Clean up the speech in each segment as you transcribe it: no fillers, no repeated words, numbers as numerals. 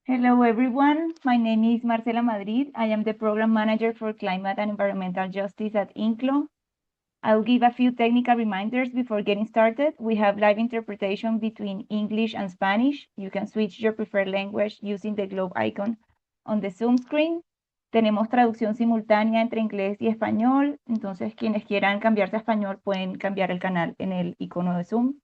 Hello, everyone. My name is Marcela Madrid. I am the Program Manager for Climate and Environmental Justice at INCLO. I'll give a few technical reminders before getting started. We have live interpretation between English and Spanish. You can switch your preferred language using the globe icon on the Zoom screen. Tenemos traducción simultánea entre inglés y español. Entonces, quienes quieran cambiarse a español pueden cambiar el canal en el icono de Zoom.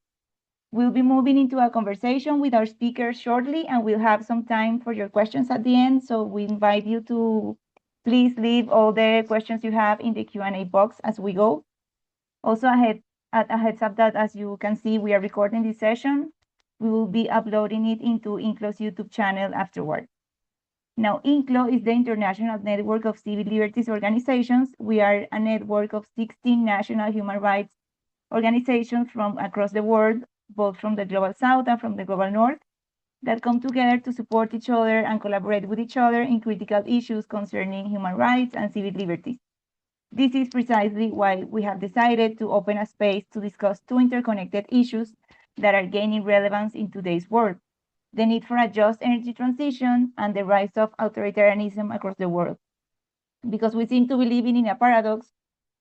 We'll be moving into a conversation with our speakers shortly, and we'll have some time for your questions at the end. So we invite you to please leave all the questions you have in the Q&A box as we go. Also, a heads up that, as you can see, we are recording this session. We will be uploading it into INCLO's YouTube channel afterward. Now, INCLO is the International Network of Civil Liberties Organizations. We are a network of 16 national human rights organizations from across the world, both from the Global South and from the Global North, that come together to support each other and collaborate with each other in critical issues concerning human rights and civil liberties. This is precisely why we have decided to open a space to discuss two interconnected issues that are gaining relevance in today's world: the need for a just energy transition and the rise of authoritarianism across the world. Because we seem to be living in a paradox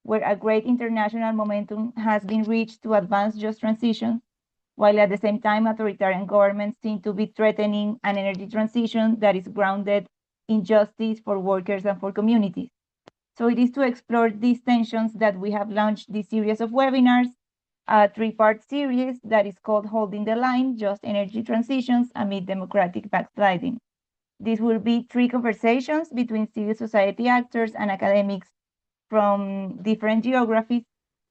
where a great international momentum has been reached to advance just transition, while at the same time authoritarian governments seem to be threatening an energy transition that is grounded in justice for workers and for communities. So it is to explore these tensions that we have launched this series of webinars, a three-part series that is called Holding the Line, Just Energy Transitions Amid Democratic Backsliding. These will be three conversations between civil society actors and academics from different geographies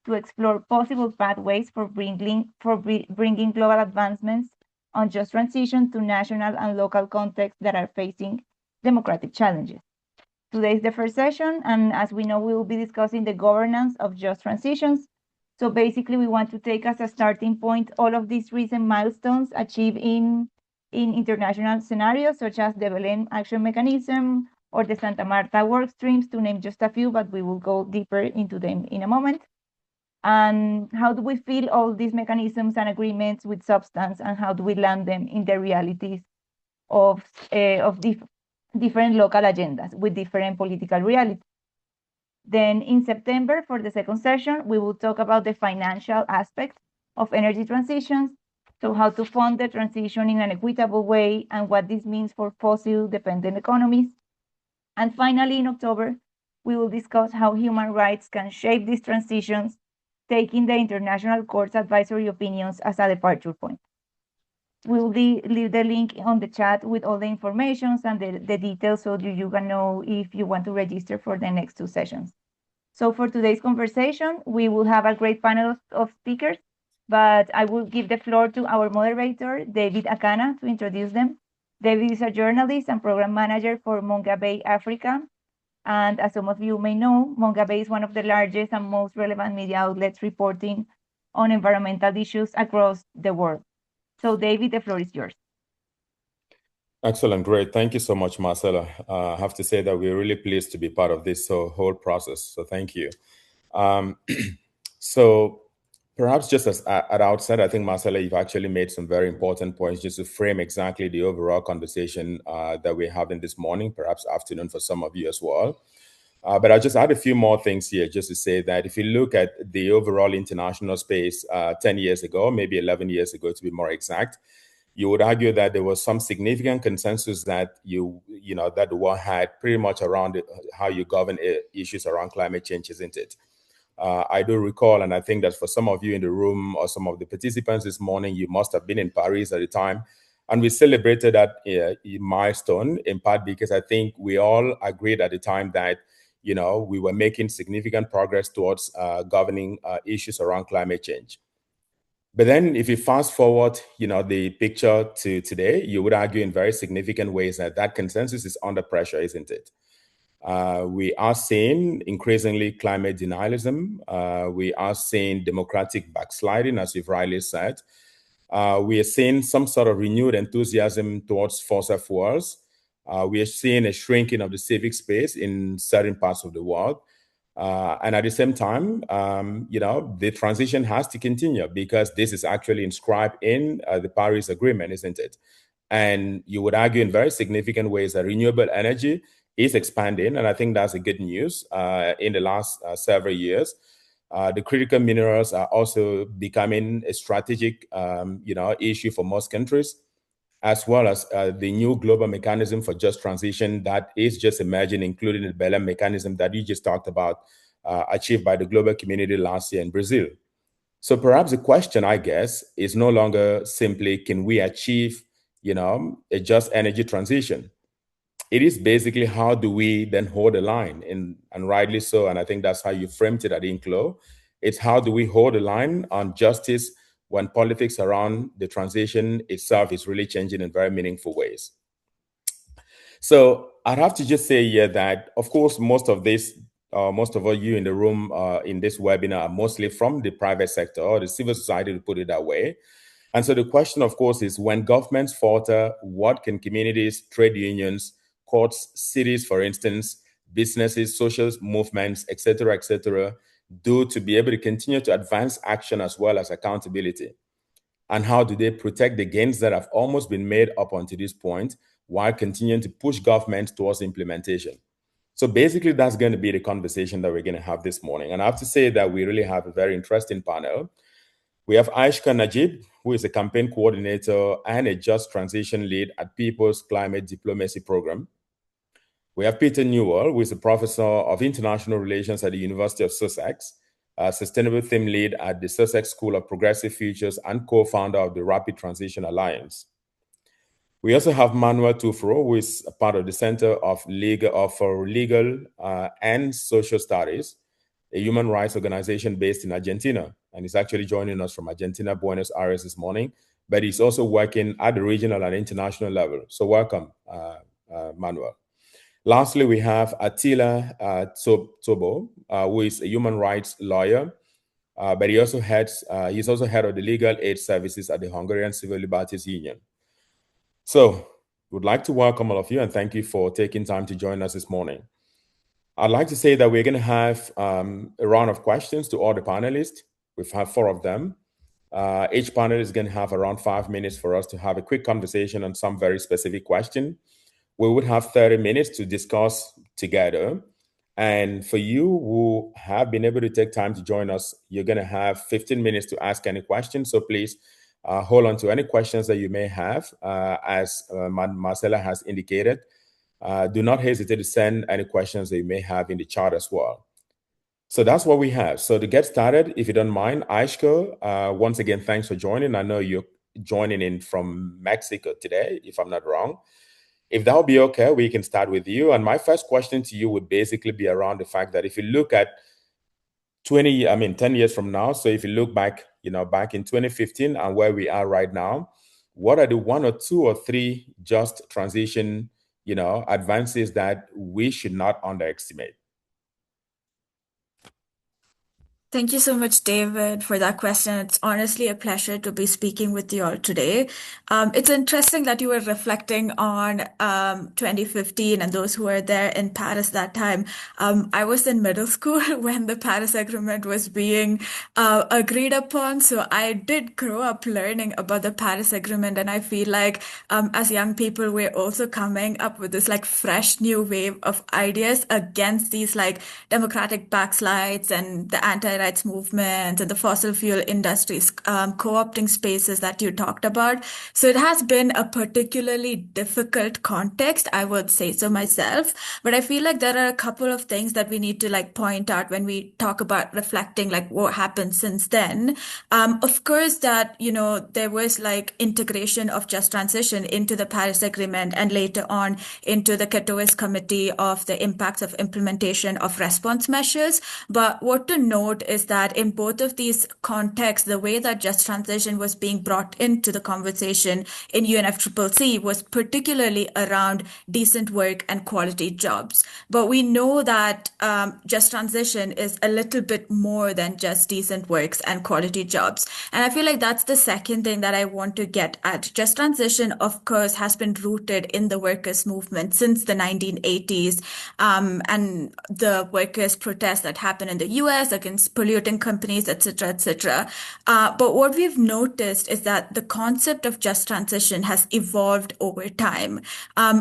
to explore possible pathways for bringing global advancements on just transition to national and local contexts that are facing democratic challenges. Today is the first session, and as we know, we will be discussing the governance of just transitions. So basically, we want to take as a starting point all of these recent milestones achieved in international scenarios, such as the Belem Action Mechanism or the Santa Marta workstreams, to name just a few, but we will go deeper into them in a moment. And how do we feel all these mechanisms and agreements with substance, and how do we land them in the realities of different local agendas with different political realities? Then in September, for the second session, we will talk about the financial aspects of energy transitions, so how to fund the transition in an equitable way and what this means for fossil-dependent economies. And finally, in October, we will discuss how human rights can shape these transitions, taking the International Court's advisory opinions as a departure point. We will leave the link on the chat with all the information and the details so you can know if you want to register for the next two sessions. So for today's conversation, we will have a great panel of speakers, but I will give the floor to our moderator, David Akana, to introduce them. David is a journalist and program manager for Monga Bay, Africa. And as some of you may know, Monga Bay is one of the largest and most relevant media outlets reporting on environmental issues across the world. So David, the floor is yours. Excellent, great. Thank you so much, Marcela. I have to say that we're really pleased to be part of this whole process. So thank you. So perhaps just at outset, I think, Marcela, you've actually made some very important points just to frame exactly the overall conversation that we're having this morning, perhaps afternoon for some of you as well. But I just add a few more things here just to say that if you look at the overall international space 10 years ago, maybe 11 years ago to be more exact, you would argue that there was some significant consensus that that the world had pretty much around how you govern issues around climate change, isn't it? I do recall, and I think that for some of you in the room or some of the participants this morning, you must have been in Paris at the time. And we celebrated that milestone in part because I think we all agreed at the time that, we were making significant progress towards governing issues around climate change. But then if you fast forward, the picture to today, you would argue in very significant ways that consensus is under pressure, isn't it? We are seeing increasingly climate denialism. We are seeing democratic backsliding, as you've rightly said. We are seeing some sort of renewed enthusiasm towards fossil fuels. We are seeing a shrinking of the civic space in certain parts of the world. And at the same time, the transition has to continue because this is actually inscribed in the Paris Agreement, isn't it? And you would argue in very significant ways that renewable energy is expanding. And I think that's a good news in the last several years. The critical minerals are also becoming a strategic issue for most countries, as well as the new global mechanism for just transition that is just emerging, including the Belem mechanism that you just talked about, achieved by the global community last year in Brazil. So perhaps the question, I guess, is no longer simply, can we achieve, a just energy transition? It is basically, how do we then hold the line? And rightly so, and I think that's how you framed it at INCLO. It's how do we hold the line on justice when politics around the transition itself is really changing in very meaningful ways. So I'd have to just say here that, of course, most of all you in the room in this webinar are mostly from the private sector or the civil society, to put it that way. And so the question, of course, is, when governments falter, what can communities, trade unions, courts, cities, for instance, businesses, social movements, et cetera, do to be able to continue to advance action as well as accountability? And how do they protect the gains that have almost been made up until this point, while continuing to push government towards implementation? So basically, that's going to be the conversation that we're going to have this morning. And I have to say that we really have a very interesting panel. We have Ayshka Najib, who is a campaign coordinator and a just transition lead at People's Climate Diplomacy Program. We have Peter Newell, who is a professor of international relations at the University of Sussex, a sustainable theme lead at the Sussex School of Progressive Futures and co-founder of the Rapid Transition Alliance. We also have Manuel Tufró, who is a part of the Center for Legal and Social Studies, a human rights organization based in Argentina. And he's actually joining us from Argentina, Buenos Aires this morning, but he's also working at the regional and international level. So welcome, Manuel. Lastly, we have Attila Szabó, who is a human rights lawyer, but he's also head of the legal aid services at the Hungarian Civil Liberties Union. So we'd like to welcome all of you and thank you for taking time to join us this morning. I'd like to say that we're going to have a round of questions to all the panelists. We've had 4 of them. Each panel is going to have around 5 minutes for us to have a quick conversation on some very specific question. We would have 30 minutes to discuss together. And for you who have been able to take time to join us, you're going to have 15 minutes to ask any questions. So please hold on to any questions that you may have. As Marcela has indicated, do not hesitate to send any questions that you may have in the chat as well. So that's what we have. So to get started, if you don't mind, Ayshka, once again, thanks for joining. I know you're joining in from Mexico today, if I'm not wrong. If that would be okay, we can start with you. And my first question to you would basically be around the fact that if you look at 10 years from now, so if you look back, back in 2015 and where we are right now, what are the 1 or 2 or 3 just transition, advances that we should not underestimate? Thank you so much, David, for that question. It's honestly a pleasure to be speaking with you all today. It's interesting that you were reflecting on 2015 and those who were there in Paris that time. I was in middle school when the Paris Agreement was being agreed upon. So I did grow up learning about the Paris Agreement. And I feel like as young people, we're also coming up with this fresh new wave of ideas against these democratic backslides and the anti-rights movement and the fossil fuel industries co-opting spaces that you talked about. So it has been a particularly difficult context, I would say so myself. But I feel like there are a couple of things that we need to point out when we talk about reflecting what happened since then. Of course, that there was integration of just transition into the Paris Agreement and later on into the Katowice Committee of the impacts of implementation of response measures. But what to note is that in both of these contexts, the way that just transition was being brought into the conversation in UNFCCC was particularly around decent work and quality jobs. But we know that just transition is a little bit more than just decent works and quality jobs. And I feel like that's the second thing that I want to get at. Just transition, of course, has been rooted in the workers' movement since the 1980s and the workers' protests that happened in the US against polluting companies, etc., etc. But what we've noticed is that the concept of just transition has evolved over time.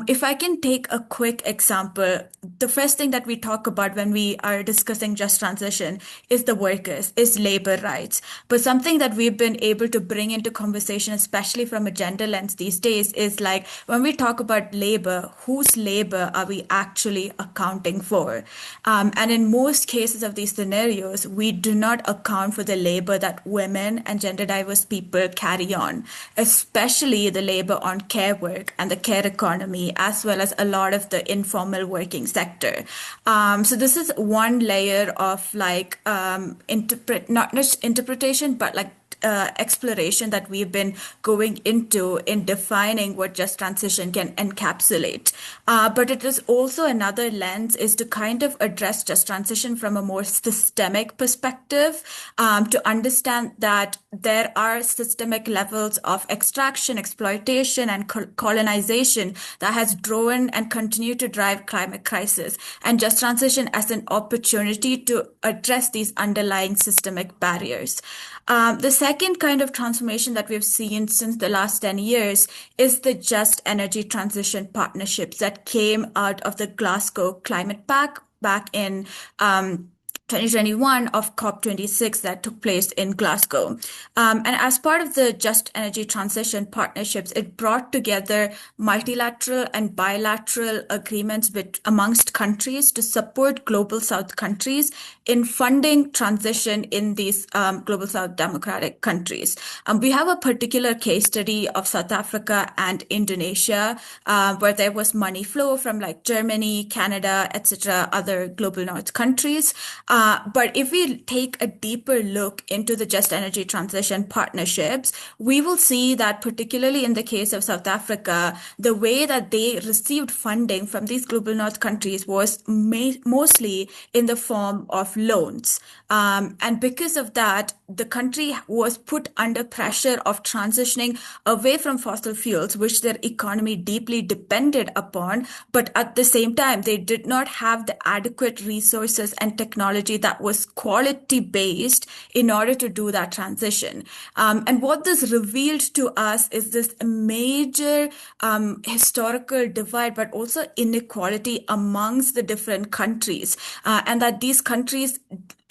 If I can take a quick example, the first thing that we talk about when we are discussing just transition is the workers, is labor rights. But something that we've been able to bring into conversation, especially from a gender lens these days, is like when we talk about labor, whose labor are we actually accounting for? And in most cases of these scenarios, we do not account for the labor that women and gender diverse people carry on, especially the labor on care work and the care economy, as well as a lot of the informal working sector. So this is one layer of like not just interpretation, but like exploration that we've been going into in defining what just transition can encapsulate. But it is also another lens is to kind of address just transition from a more systemic perspective, to understand that there are systemic levels of extraction, exploitation, and colonization that has driven and continue to drive climate crisis, and just transition as an opportunity to address these underlying systemic barriers. The second kind of transformation that we've seen since the last 10 years is the just energy transition partnerships that came out of the Glasgow Climate Pact back in 2021 of COP26 that took place in Glasgow. And as part of the Just Energy Transition partnerships, it brought together multilateral and bilateral agreements amongst countries to support Global South countries in funding transition in these Global South democratic countries. We have a particular case study of South Africa and Indonesia, where there was money flow from like Germany, Canada, etc., other Global North countries. But if we take a deeper look into the Just Energy Transition partnerships, we will see that particularly in the case of South Africa, the way that they received funding from these Global North countries was mostly in the form of loans. And because of that, the country was put under pressure of transitioning away from fossil fuels, which their economy deeply depended upon. But at the same time, they did not have the adequate resources and technology that was quality based in order to do that transition. And what this revealed to us is this major historical divide, but also inequality amongst the different countries, and that these countries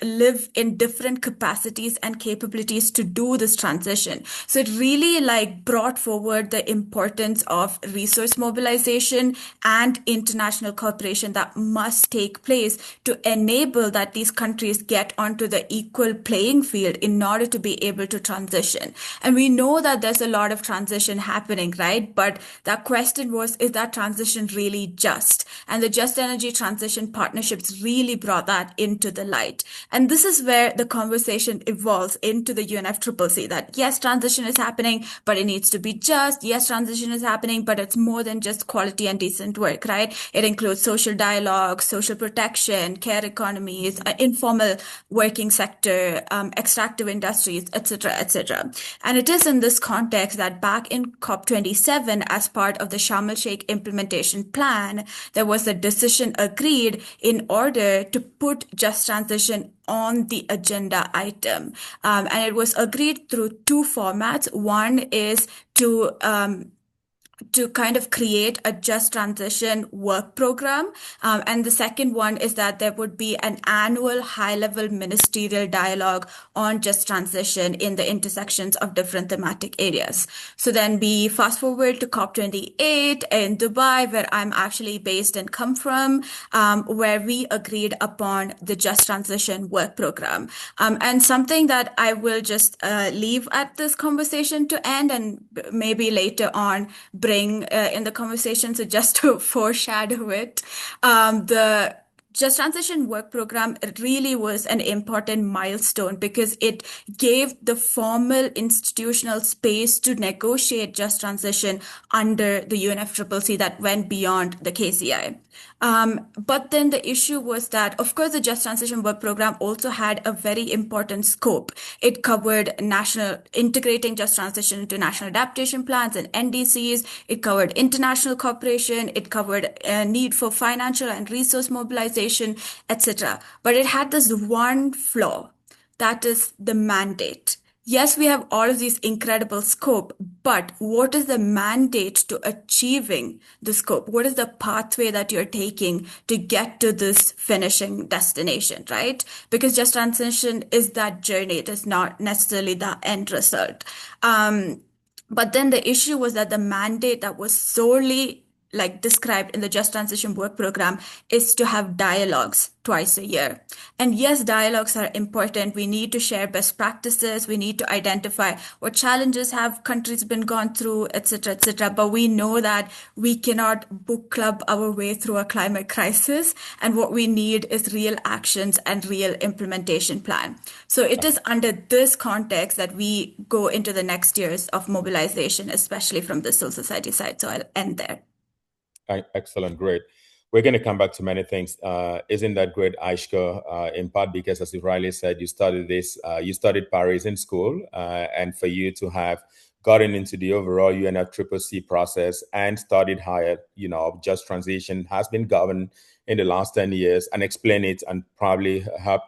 live in different capacities and capabilities to do this transition. So it really like brought forward the importance of resource mobilization and international cooperation that must take place to enable that these countries get onto the equal playing field in order to be able to transition. And we know that there's a lot of transition happening, right? But that question was, is that transition really just? And the Just Energy Transition partnerships really brought that into the light. And this is where the conversation evolves into the UNFCCC, that yes, transition is happening, but it needs to be just. Yes, transition is happening, but it's more than just quality and decent work, right? It includes social dialogue, social protection, care economies, informal working sector, extractive industries, etc., etc. And it is in this context that back in COP27, as part of the Sharm el-Sheikh implementation plan, there was a decision agreed in order to put just transition on the agenda item. And it was agreed through two formats. One is to kind of create a just transition work program. And the second one is that there would be an annual high-level ministerial dialogue on just transition in the intersections of different thematic areas. So then we fast forward to COP28 in Dubai, where I'm actually based and come from, where we agreed upon the just transition work program. And something that I will just leave at this conversation to end, and maybe later on bring in the conversation, so just to foreshadow it, the Just Transition Work Program really was an important milestone because it gave the formal institutional space to negotiate just transition under the UNFCCC that went beyond the KCI. But then the issue was that, of course, the Just Transition Work Program also had a very important scope. It covered integrating just transition into national adaptation plans and NDCs. It covered international cooperation. It covered a need for financial and resource mobilization, etc. But it had this one flaw, that is the mandate. Yes, we have all of these incredible scope, but what is the mandate to achieving the scope? What is the pathway that you're taking to get to this finishing destination, right? Because just transition is that journey. It is not necessarily the end result. But then the issue was that the mandate that was solely like described in the Just Transition work program is to have dialogues twice a year. And yes, dialogues are important. We need to share best practices. We need to identify what challenges have countries been gone through, et cetera, et cetera. But we know that we cannot book club our way through a climate crisis. And what we need is real actions and real implementation plan. So it is under this context that we go into the next years of mobilization, especially from the civil society side. So I'll end there. Excellent, great. We're going to come back to many things. Isn't that great, Ayshka? In part because, as you rightly said, you studied this, you studied Paris in school, and for you to have gotten into the overall UNFCCC process and studied higher, just transition has been governed in the last 10 years, and explain it and probably help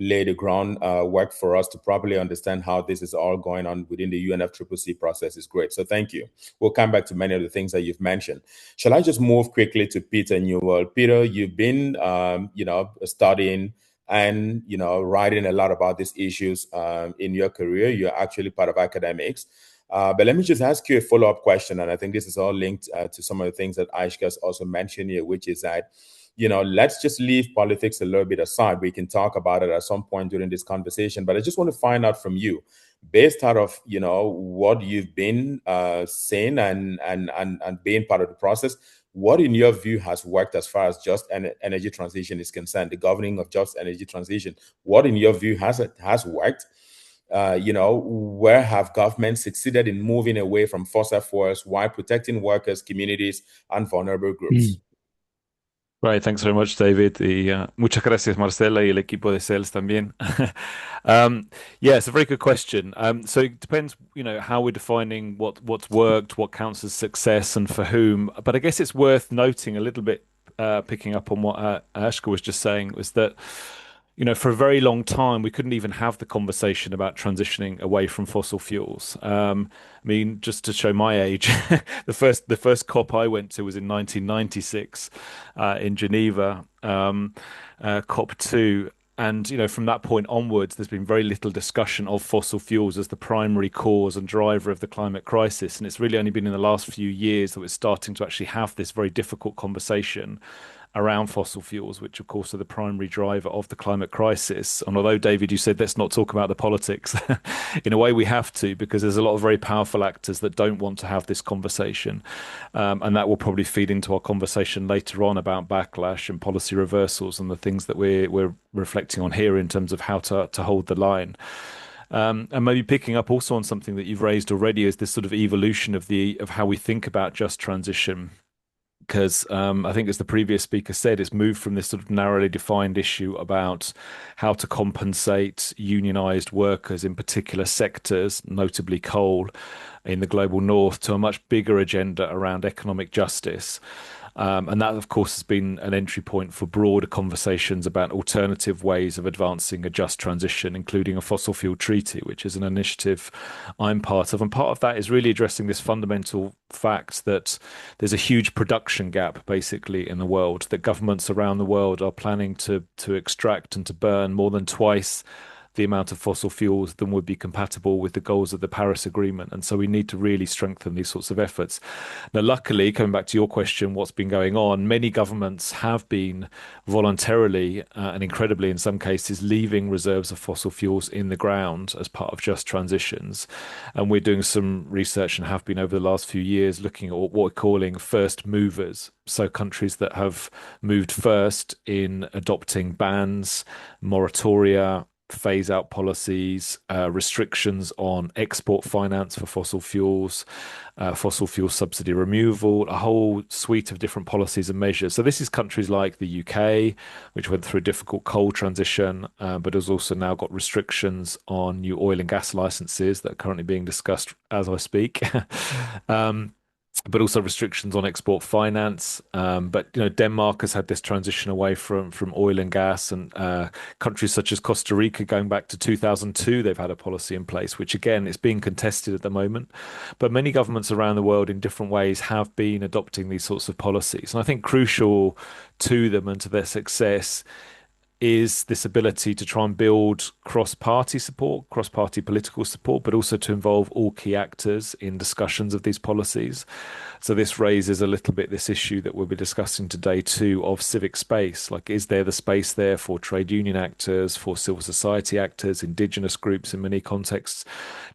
lay the groundwork for us to properly understand how this is all going on within the UNFCCC process is great. So thank you. We'll come back to many of the things that you've mentioned. Shall I just move quickly to Peter Newell? Peter, you've been, studying and, writing a lot about these issues in your career. You're actually part of academics. But let me just ask you a follow-up question. And I think this is all linked to some of the things that Ayshka has also mentioned here, which is that let's just leave politics a little bit aside. We can talk about it at some point during this conversation, but I just want to find out from you, based out of, what you've been saying and being part of the process, what in your view has worked as far as just energy transition is concerned, the governing of just energy transition? What in your view has worked? Where have governments succeeded in moving away from fossil fuels while protecting workers, communities, and vulnerable groups? Right, thanks very much, David. Muchas gracias, Marcela, y el equipo de CELS también. Yeah, it's a very good question. So it depends, how we're defining what's worked, what counts as success, and for whom. But I guess it's worth noting a little bit, picking up on what Ayshka was just saying, was that for a very long time, we couldn't even have the conversation about transitioning away from fossil fuels. I mean, just to show my age, the first COP I went to was in 1996 in Geneva, COP2. And, from that point onwards, there's been very little discussion of fossil fuels as the primary cause and driver of the climate crisis. And it's really only been in the last few years that we're starting to actually have this very difficult conversation around fossil fuels, which of course are the primary driver of the climate crisis. And although, David, you said let's not talk about the politics, in a way we have to, because there's a lot of very powerful actors that don't want to have this conversation. And that will probably feed into our conversation later on about backlash and policy reversals and the things that we're reflecting on here in terms of how to hold the line. And maybe picking up also on something that you've raised already is this sort of evolution of how we think about just transition. Because I think, as the previous speaker said, it's moved from this sort of narrowly defined issue about how to compensate unionized workers in particular sectors, notably coal, in the global north, to a much bigger agenda around economic justice. And that, of course, has been an entry point for broader conversations about alternative ways of advancing a just transition, including a fossil fuel treaty, which is an initiative I'm part of. And part of that is really addressing this fundamental fact that there's a huge production gap, basically, in the world, that governments around the world are planning to extract and to burn more than twice the amount of fossil fuels than would be compatible with the goals of the Paris Agreement. And so we need to really strengthen these sorts of efforts. Now, luckily, coming back to your question, what's been going on, many governments have been voluntarily and incredibly, in some cases, leaving reserves of fossil fuels in the ground as part of just transitions. And we're doing some research and have been over the last few years looking at what we're calling first movers. So countries that have moved first in adopting bans, moratoria, phase out policies, restrictions on export finance for fossil fuels, fossil fuel subsidy removal, a whole suite of different policies and measures. So this is countries like the UK, which went through a difficult coal transition, but has also now got restrictions on new oil and gas licenses that are currently being discussed as I speak. but also restrictions on export finance. But Denmark has had this transition away from oil and gas, and countries such as Costa Rica, going back to 2002, they've had a policy in place, which again is being contested at the moment. But many governments around the world, in different ways, have been adopting these sorts of policies, and I think crucial to them and to their success is this ability to try and build cross-party support, cross-party political support, but also to involve all key actors in discussions of these policies. So this raises a little bit this issue that we'll be discussing today too, of civic space. Like, is there the space there for trade union actors, for civil society actors, indigenous groups in many contexts,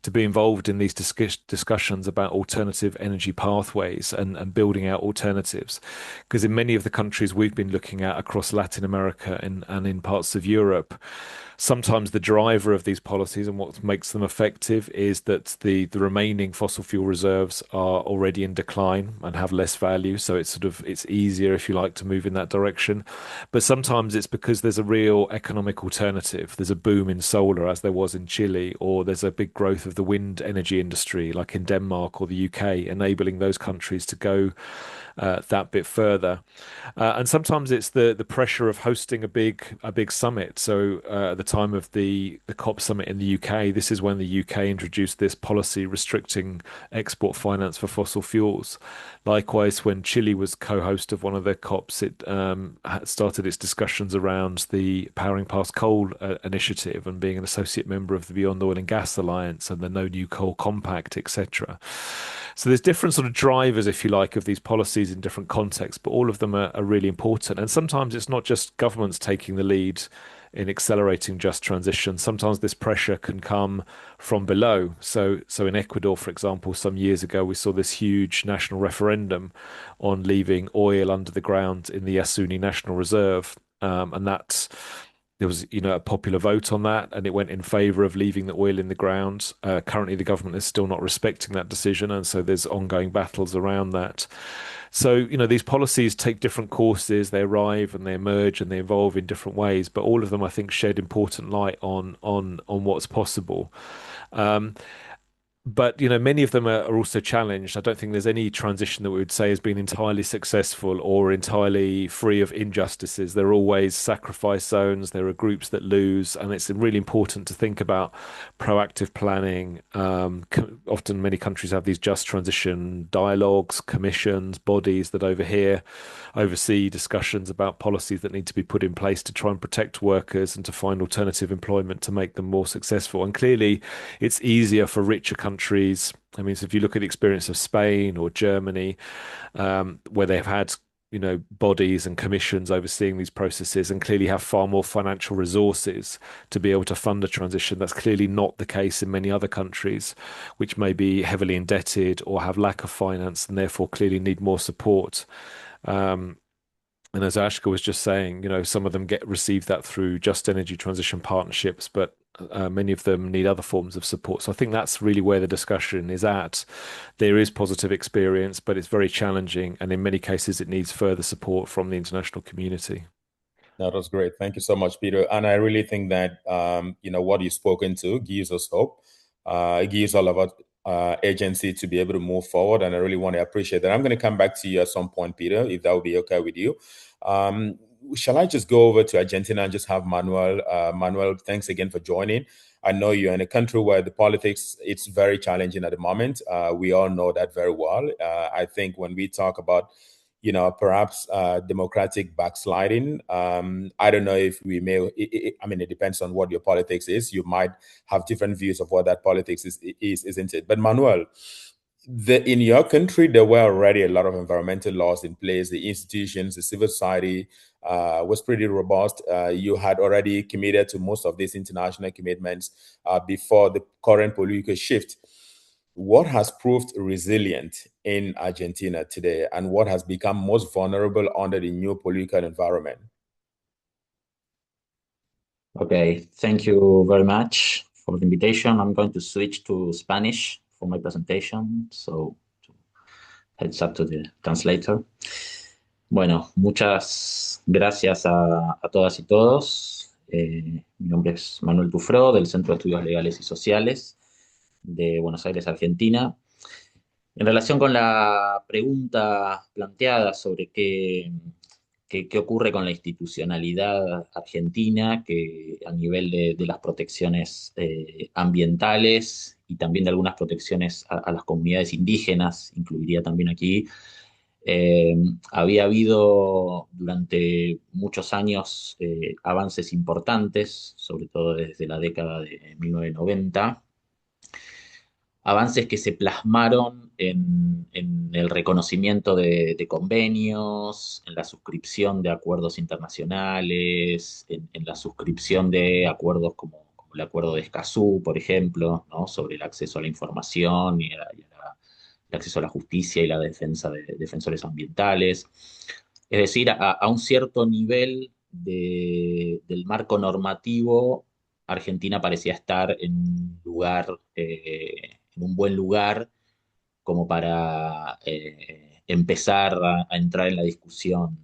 to be involved in these discussions about alternative energy pathways and building out alternatives? Because in many of the countries we've been looking at across Latin America and in parts of Europe, sometimes the driver of these policies and what makes them effective is that the remaining fossil fuel reserves are already in decline and have less value. So it's easier, if you like, to move in that direction. But sometimes it's because there's a real economic alternative. There's a boom in solar, as there was in Chile, or there's a big growth of the wind energy industry, like in Denmark or the UK, enabling those countries to go that bit further. And sometimes it's the pressure of hosting a big summit. So at the time of the COP summit in the UK, this is when the UK introduced this policy restricting export finance for fossil fuels. Likewise, when Chile was co-host of one of their COPs, it started its discussions around the Powering Past Coal initiative and being an associate member of the Beyond Oil and Gas Alliance and the No New Coal Compact, etc. So there's different sort of drivers, if you like, of these policies in different contexts, but all of them are really important. And sometimes it's not just governments taking the lead in accelerating just transition. Sometimes this pressure can come from below. So in Ecuador, for example, some years ago, we saw this huge national referendum on leaving oil under the ground in the Yasuni National Reserve. And there was, a popular vote on that, and it went in favor of leaving the oil in the ground. Currently, the government is still not respecting that decision, and so there's ongoing battles around that. So, these policies take different courses, they arrive and they emerge and they evolve in different ways, but all of them, I think, shed important light on what's possible. But many of them are also challenged. I don't think there's any transition that we would say has been entirely successful or entirely free of injustices. There are always sacrifice zones. There are groups that lose, and it's really important to think about proactive planning. Often, many countries have these just transition dialogues, commissions, bodies that oversee discussions about policies that need to be put in place to try and protect workers and to find alternative employment to make them more successful. And clearly, it's easier for richer countries. I mean, so if you look at the experience of Spain or Germany, where they've had, bodies and commissions overseeing these processes and clearly have far more financial resources to be able to fund a transition. That's clearly not the case in many other countries, which may be heavily indebted or have lack of finance and therefore clearly need more support. And as Ayshka was just saying, some of them receive that through just energy transition partnerships, but many of them need other forms of support. So I think that's really where the discussion is at. There is positive experience, but it's very challenging. And in many cases, it needs further support from the international community. That was great. Thank you so much, Peter. And I really think that, what you've spoken to gives us hope. It gives all of us agency to be able to move forward. And I really want to appreciate that. I'm going to come back to you at some point, Peter, if that would be okay with you. Shall I just go over to Argentina and just have Manuel? Manuel, thanks again for joining. I know you're in a country where the politics, it's very challenging at the moment. We all know that very well. I think when we talk about, perhaps democratic backsliding, I don't know if we may, it depends on what your politics is. You might have different views of what that politics is, isn't it? But Manuel, in your country, there were already a lot of environmental laws in place. The institutions, the civil society was pretty robust. You had already committed to most of these international commitments before the current political shift. What has proved resilient in Argentina today, and what has become most vulnerable under the new political environment? Okay, thank you very much for the invitation. I'm going to switch to Spanish for my presentation, so heads up to the translator. Bueno, muchas gracias a todas y todos. Mi nombre es Manuel Tufró, del Centro de Estudios Legales y Sociales de Buenos Aires, Argentina. En relación con la pregunta planteada sobre qué ocurre con la institucionalidad argentina, que a nivel de las protecciones ambientales y también de algunas protecciones a las comunidades indígenas, incluiría también aquí, eh, había habido durante muchos años avances importantes, sobre todo desde la década de 1990, avances que se plasmaron en el reconocimiento de convenios, en la suscripción de acuerdos internacionales, en la suscripción de acuerdos como el acuerdo de Escazú, por ejemplo, ¿no? Sobre el acceso a la información el acceso a la justicia y la defensa de defensores ambientales. Es decir, a un cierto nivel del marco normativo, Argentina parecía estar en un lugar, en un buen lugar, como para empezar a entrar en la discusión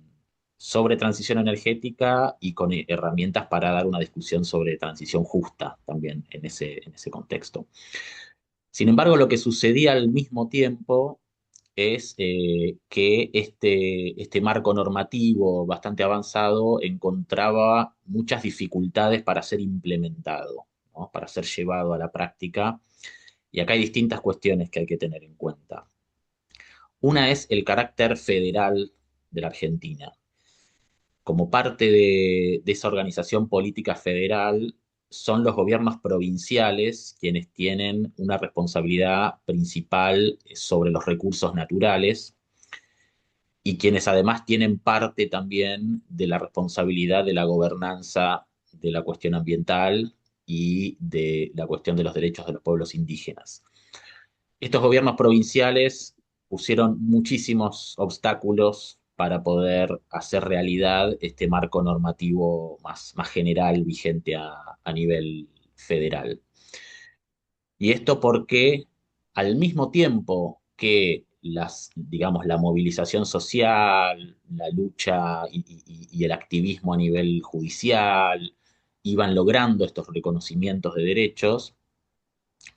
sobre transición energética y con herramientas para dar una discusión sobre transición justa también en ese contexto. Sin embargo, lo que sucedía al mismo tiempo es que este marco normativo bastante avanzado encontraba muchas dificultades para ser implementado, ¿no? Para ser llevado a la práctica. Y acá hay distintas cuestiones que hay que tener en cuenta. Una es el carácter federal de la Argentina. Como parte de esa organización política federal, son los gobiernos provinciales quienes tienen una responsabilidad principal sobre los recursos naturales y quienes además tienen parte también de la responsabilidad de la gobernanza de la cuestión ambiental y de la cuestión de los derechos de los pueblos indígenas. Estos gobiernos provinciales pusieron muchísimos obstáculos para poder hacer realidad este marco normativo más general vigente a nivel federal. Y esto porque al mismo tiempo que digamos, la movilización social, la lucha y el activismo a nivel judicial iban logrando estos reconocimientos de derechos,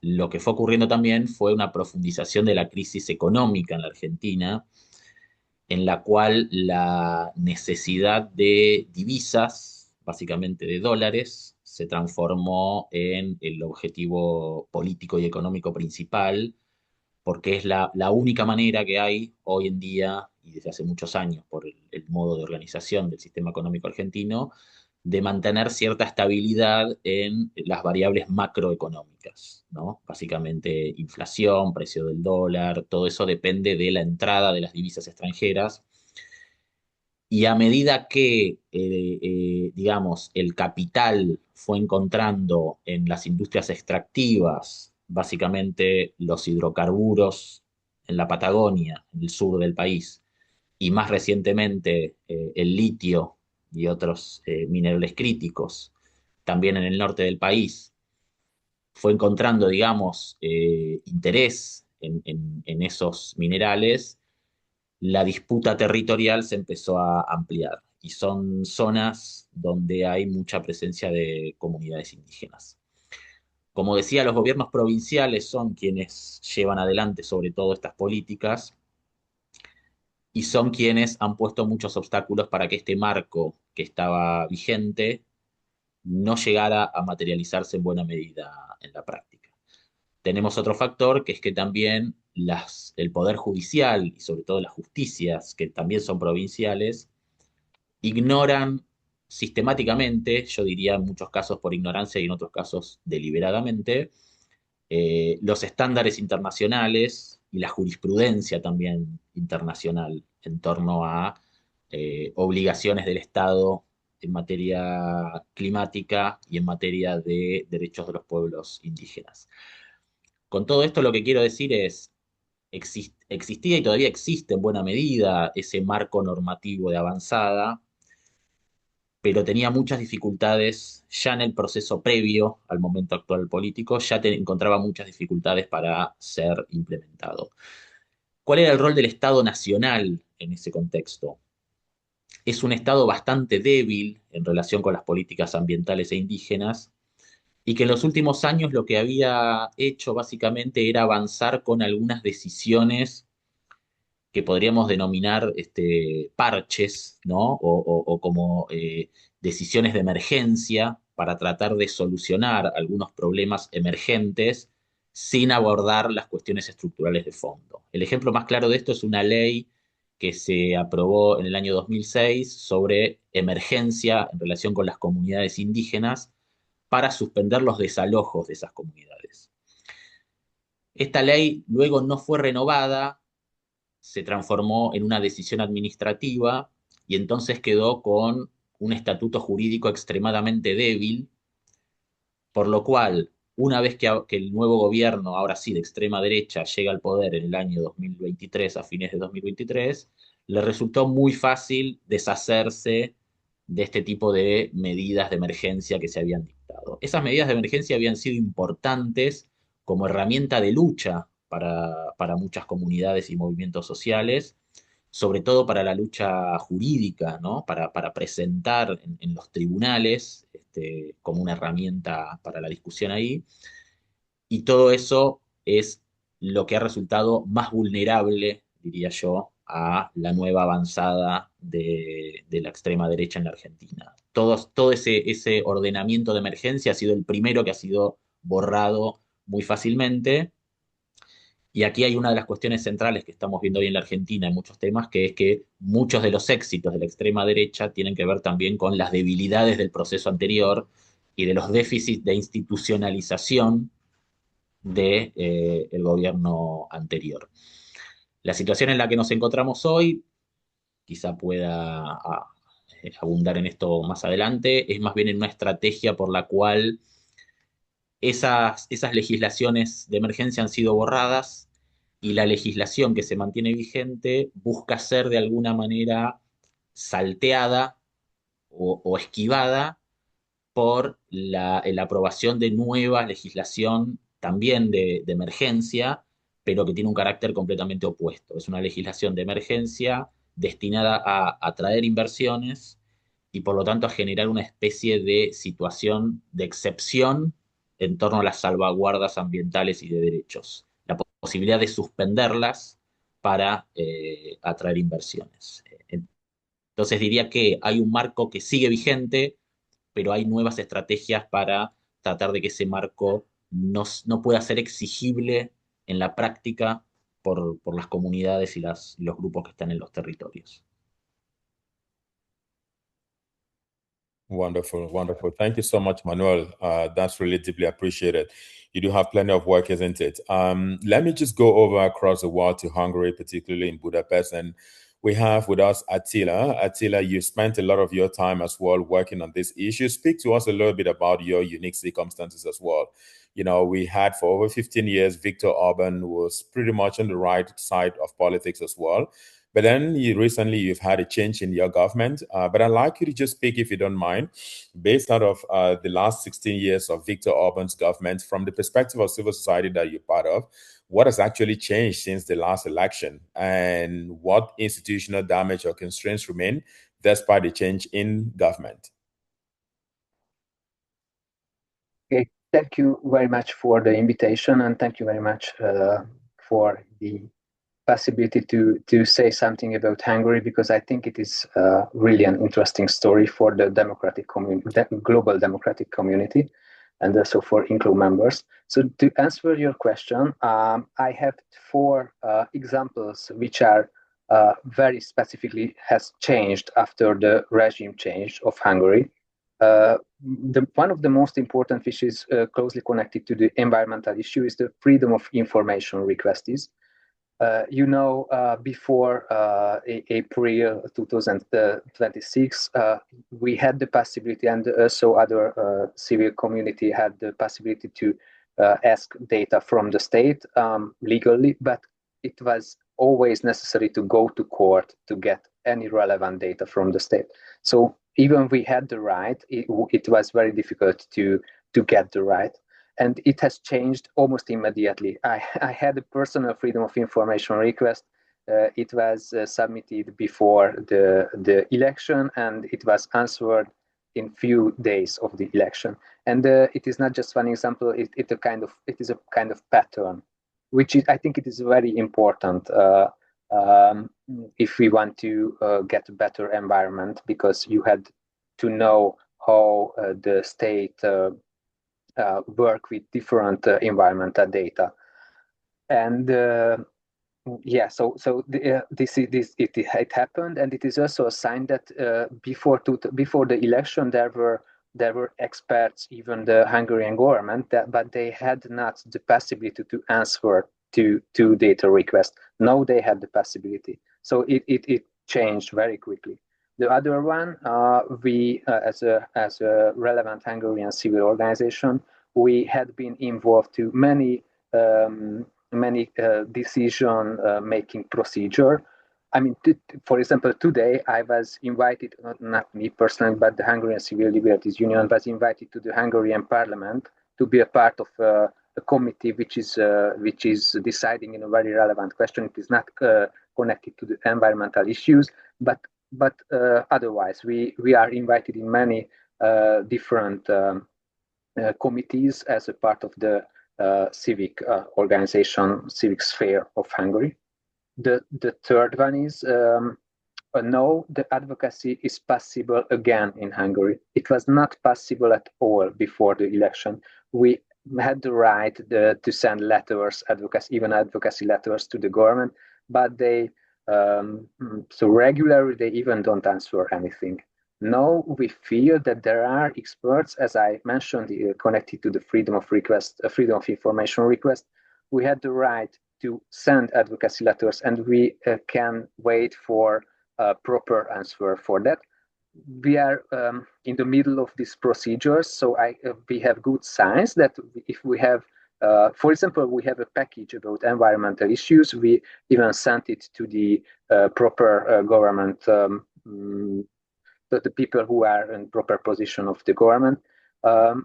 lo que fue ocurriendo también fue una profundización de la crisis económica en la Argentina, en la cual la necesidad de divisas, básicamente de dólares, se transformó en el objetivo político y económico principal, porque es la única manera que hay hoy en día, y desde hace muchos años, por el modo de organización del sistema económico argentino, de mantener cierta estabilidad en las variables macroeconómicas, ¿no? Básicamente inflación, precio del dólar, todo eso depende de la entrada de las divisas extranjeras. Y a medida que, digamos, el capital fue encontrando en las industrias extractivas, básicamente los hidrocarburos en la Patagonia, en el sur del país, y más recientemente el litio y otros minerales críticos, también en el norte del país, fue encontrando, digamos, interés en esos minerales, la disputa territorial se empezó a ampliar y son zonas donde hay mucha presencia de comunidades indígenas. Como decía, los gobiernos provinciales son quienes llevan adelante sobre todo estas políticas y son quienes han puesto muchos obstáculos para que este marco que estaba vigente no llegara a materializarse en buena medida en la práctica. Tenemos otro factor que es que también el Poder Judicial y sobre todo las justicias, que también son provinciales, ignoran sistemáticamente, yo diría en muchos casos por ignorancia y en otros casos deliberadamente, los estándares internacionales y la jurisprudencia también internacional en torno a obligaciones del Estado en materia climática y en materia de derechos de los pueblos indígenas. Con todo esto lo que quiero decir es, existía y todavía existe en buena medida ese marco normativo de avanzada, pero tenía muchas dificultades ya en el proceso previo al momento actual político, ya encontraba muchas dificultades para ser implementado. ¿Cuál era el rol del Estado nacional en ese contexto? Es un Estado bastante débil en relación con las políticas ambientales e indígenas y que en los últimos años lo que había hecho básicamente era avanzar con algunas decisiones que podríamos denominar parches, ¿no? O como decisiones de emergencia para tratar de solucionar algunos problemas emergentes sin abordar las cuestiones estructurales de fondo. El ejemplo más claro de esto es una ley que se aprobó en el año 2006 sobre emergencia en relación con las comunidades indígenas para suspender los desalojos de esas comunidades. Esta ley luego no fue renovada, se transformó en una decisión administrativa y entonces quedó con un estatuto jurídico extremadamente débil, por lo cual, una vez que el nuevo gobierno, ahora sí de extrema derecha, llega al poder en el año 2023, a fines de 2023, le resultó muy fácil deshacerse de este tipo de medidas de emergencia que se habían dictado. Esas medidas de emergencia habían sido importantes como herramienta de lucha para muchas comunidades y movimientos sociales, sobre todo para la lucha jurídica, ¿no? Para presentar en los tribunales como una herramienta para la discusión ahí. Y todo eso es lo que ha resultado más vulnerable, diría yo, a la nueva avanzada de la extrema derecha en la Argentina. Todo ese ordenamiento de emergencia ha sido el primero que ha sido borrado muy fácilmente. Y aquí hay una de las cuestiones centrales que estamos viendo hoy en la Argentina en muchos temas, que es que muchos de los éxitos de la extrema derecha tienen que ver también con las debilidades del proceso anterior y de los déficits de institucionalización del gobierno anterior. La situación en la que nos encontramos hoy, quizá pueda abundar en esto más adelante, es más bien en una estrategia por la cual esas legislaciones de emergencia han sido borradas y la legislación que se mantiene vigente busca ser de alguna manera salteada o esquivada por la aprobación de nueva legislación también de emergencia, pero que tiene un carácter completamente opuesto. Es una legislación de emergencia destinada a atraer inversiones y por lo tanto a generar una especie de situación de excepción en torno a las salvaguardas ambientales y de derechos. La posibilidad de suspenderlas para atraer inversiones. Entonces diría que hay un marco que sigue vigente, pero hay nuevas estrategias para tratar de que ese marco no pueda ser exigible en la práctica por las comunidades y los grupos que están en los territorios. Wonderful, wonderful. Thank you so much, Manuel. That's really deeply appreciated. You do have plenty of work, isn't it? Let me just go over across the world to Hungary, particularly in Budapest. And we have with us Attila. Attila, you spent a lot of your time as well working on this issue. Speak to us a little bit about your unique circumstances as well. You know, we had for over 15 years, Viktor Orban was pretty much on the right side of politics as well. But then you've had a change in your government. But I'd like you to just speak, if you don't mind, based out of the last 16 years of Viktor Orban's government, from the perspective of civil society that you're part of, what has actually changed since the last election, and what institutional damage or constraints remain despite the change in government? Okay, thank you very much for the invitation, and thank you very much for the possibility to say something about Hungary, because I think it is really an interesting story for the democratic community, global democratic community, and also for INCLO members. So to answer your question, I have four examples which are very specifically has changed after the regime change of Hungary. One of the most important issues closely connected to the environmental issue is the freedom of information requests. Before April 2026, we had the possibility, and also other civil community had the possibility to ask data from the state legally, but it was always necessary to go to court to get any relevant data from the state. So even we had the right, it was very difficult to get the right. And it has changed almost immediately. I had a personal freedom of information request. It was submitted before the election, and it was answered in few days of the election. And it is not just one example. It is a kind of pattern, which is, I think, it is very important if we want to get a better environment, because you had to know how the state work with different environmental data. And it happened, and it is also a sign that before the election there were experts, even the Hungarian government, but they had not the possibility to answer to data requests. Now they had the possibility, so it changed very quickly. The other one, we as a relevant Hungarian civil organization, we had been involved to many decision-making procedure. I mean, for example, today I was invited, not me personally, but the Hungarian Civil Liberties Union was invited to the Hungarian Parliament to be a part of a committee which is deciding in a very relevant question. It is not connected to the environmental issues, but otherwise we are invited in many different committees as a part of the civic organization, civic sphere of Hungary. The third one is now the advocacy is possible again in Hungary. It was not possible at all before the election. We had the right to send letters, advocacy letters to the government, but they so regularly they even don't answer anything. Now we feel that there are experts, as I mentioned, connected to the freedom of request, freedom of information request. We had the right to send advocacy letters, and we can wait for a proper answer for that. We are in the middle of these procedures, so we have good signs that if we have, for example, we have a package about environmental issues. We even sent it to the proper government, the people who are in proper position of the government.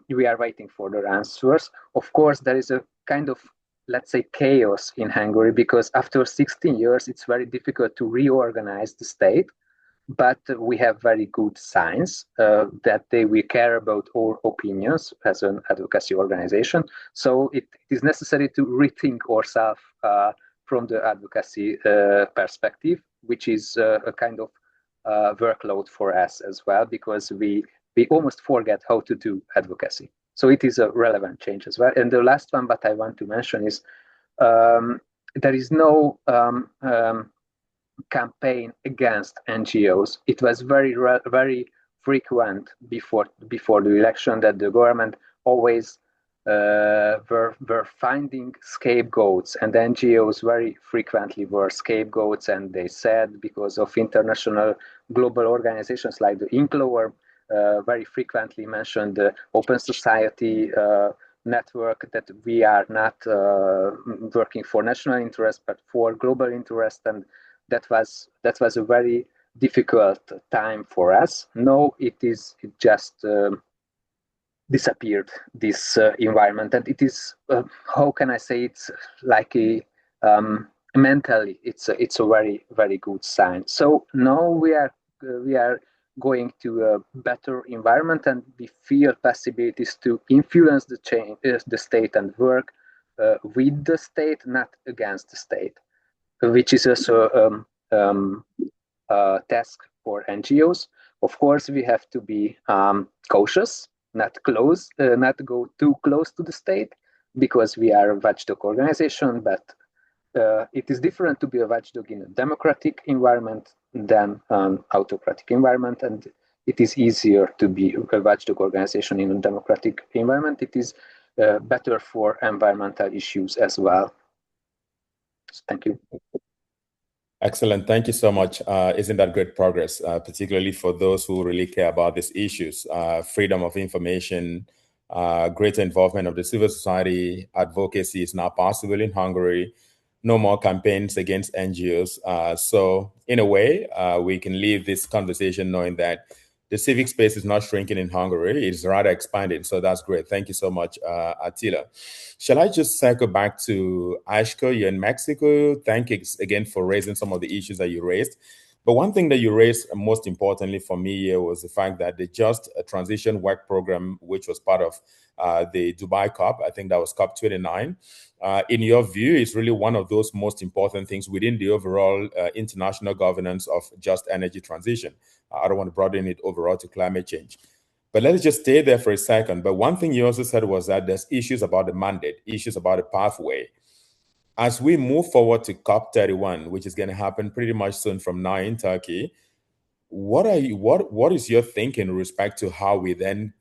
We are waiting for their answers. Of course, there is a kind of, let's say, chaos in Hungary, because after 16 years, it's very difficult to reorganize the state. But we have very good signs that we care about our opinions as an advocacy organization. So it is necessary to rethink ourselves from the advocacy perspective, which is a kind of workload for us as well, because we almost forget how to do advocacy. So it is a relevant change as well. And the last one that I want to mention is there is no campaign against NGOs. It was very frequent before the election that the government always were finding scapegoats, and the NGOs very frequently were scapegoats, and they said because of international global organizations like the INCLO were very frequently mentioned the Open Society network, that we are not working for national interest but for global interest, and that was a very difficult time for us. Now it just disappeared, this environment, and it is how can I say, it's like a mentally it's a very good sign. So now we are going to a better environment, and we feel possibilities to influence the change, the state, and work with the state, not against the state, which is also a task for NGOs. Of course, we have to be cautious, not go too close to the state, because we are a watchdog organization. But it is different to be a watchdog in a democratic environment than an autocratic environment, and it is easier to be a watchdog organization in a democratic environment. It is better for environmental issues as well. Thank you. Excellent. Thank you so much. Isn't that great progress, particularly for those who really care about these issues, freedom of information, greater involvement of the civil society, advocacy is now possible in Hungary, no more campaigns against NGOs. So in a way, we can leave this conversation knowing that the civic space is not shrinking in Hungary, it's rather expanding. So that's great. Thank you so much, Attila. Shall I just circle back to Ayshka? You're in Mexico. Thank you again for raising some of the issues that you raised. But one thing that you raised most importantly for me here was the fact that the Just Transition Work Program, which was part of the Dubai COP, I think that was COP 29, in your view, is really one of those most important things within the overall international governance of just energy transition. I don't want to broaden it overall to climate change. But let's just stay there for a second. But one thing you also said was that there's issues about the mandate, issues about the pathway. As we move forward to COP 31, which is going to happen pretty much soon from now in Turkey, what is your thinking in respect to how we then,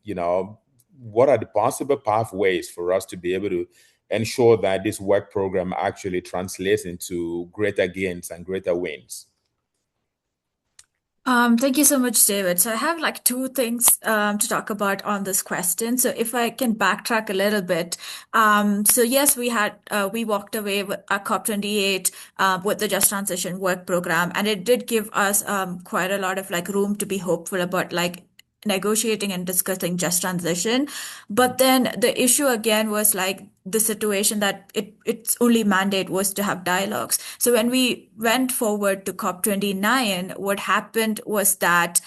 what are the possible pathways for us to be able to ensure that this work program actually translates into greater gains and greater wins? Thank you so much, David. So I have like two things to talk about on this question. So if I can backtrack a little bit. So yes, we walked away with a COP28 with the Just Transition Work Program, and it did give us quite a lot of like room to be hopeful about like negotiating and discussing just transition. But then the issue again was like the situation that its only mandate was to have dialogues. So when we went forward to COP29, what happened was that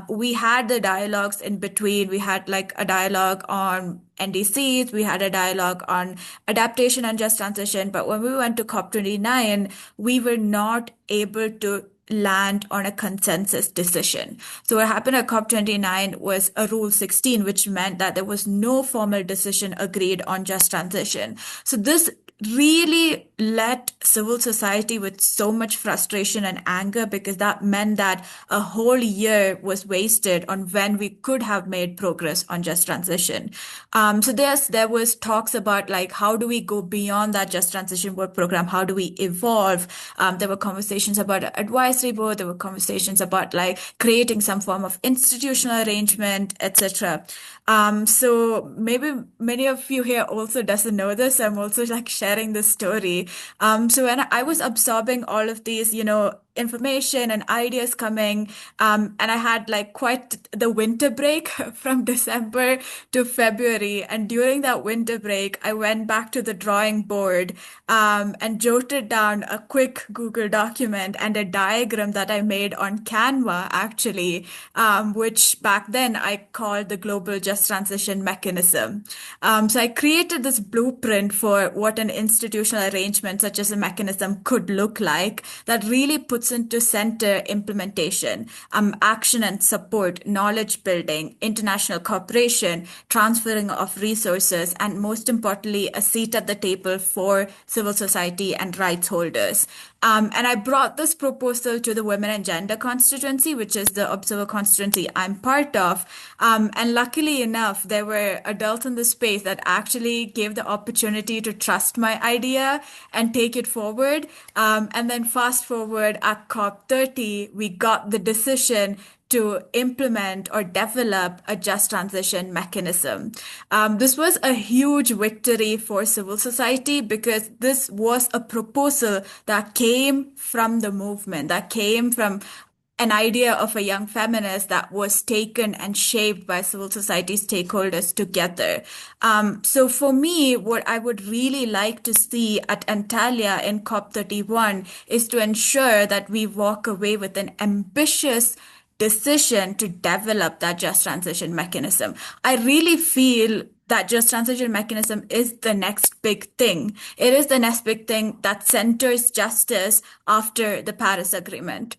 we had the dialogues in between. We had like a dialogue on NDCs, we had a dialogue on adaptation and just transition. But when we went to COP29, we were not able to land on a consensus decision. So what happened at COP29 was a Rule 16, which meant that there was no formal decision agreed on just transition. So this really left civil society with so much frustration and anger, because that meant that a whole year was wasted on when we could have made progress on just transition. So there was talks about like, how do we go beyond that just transition work program? How do we evolve? There were conversations about an advisory board. There were conversations about like creating some form of institutional arrangement, etc. So maybe many of you here also doesn't know this. I'm also like sharing this story. So when I was absorbing all of these, information and ideas coming, and I had like quite the winter break from December to February. And during that winter break, I went back to the drawing board, and jotted down a quick Google document and a diagram that I made on Canva, actually, which back then I called the Global Just Transition Mechanism. So I created this blueprint for what an institutional arrangement such as a mechanism could look like that really puts into center implementation, action and support, knowledge building, international cooperation, transferring of resources, and most importantly, a seat at the table for civil society and rights holders. And I brought this proposal to the Women and Gender constituency, which is the observer constituency I'm part of. And luckily enough, there were adults in the space that actually gave the opportunity to trust my idea and take it forward. And then fast forward at COP30, we got the decision to implement or develop a just transition mechanism. This was a huge victory for civil society, because this was a proposal that came from the movement, that came from an idea of a young feminist that was taken and shaped by civil society stakeholders together. So for me, what I would really like to see at Antalya in COP31 is to ensure that we walk away with an ambitious decision to develop that just transition mechanism. I really feel that just transition mechanism is the next big thing. It is the next big thing that centers justice after the Paris Agreement.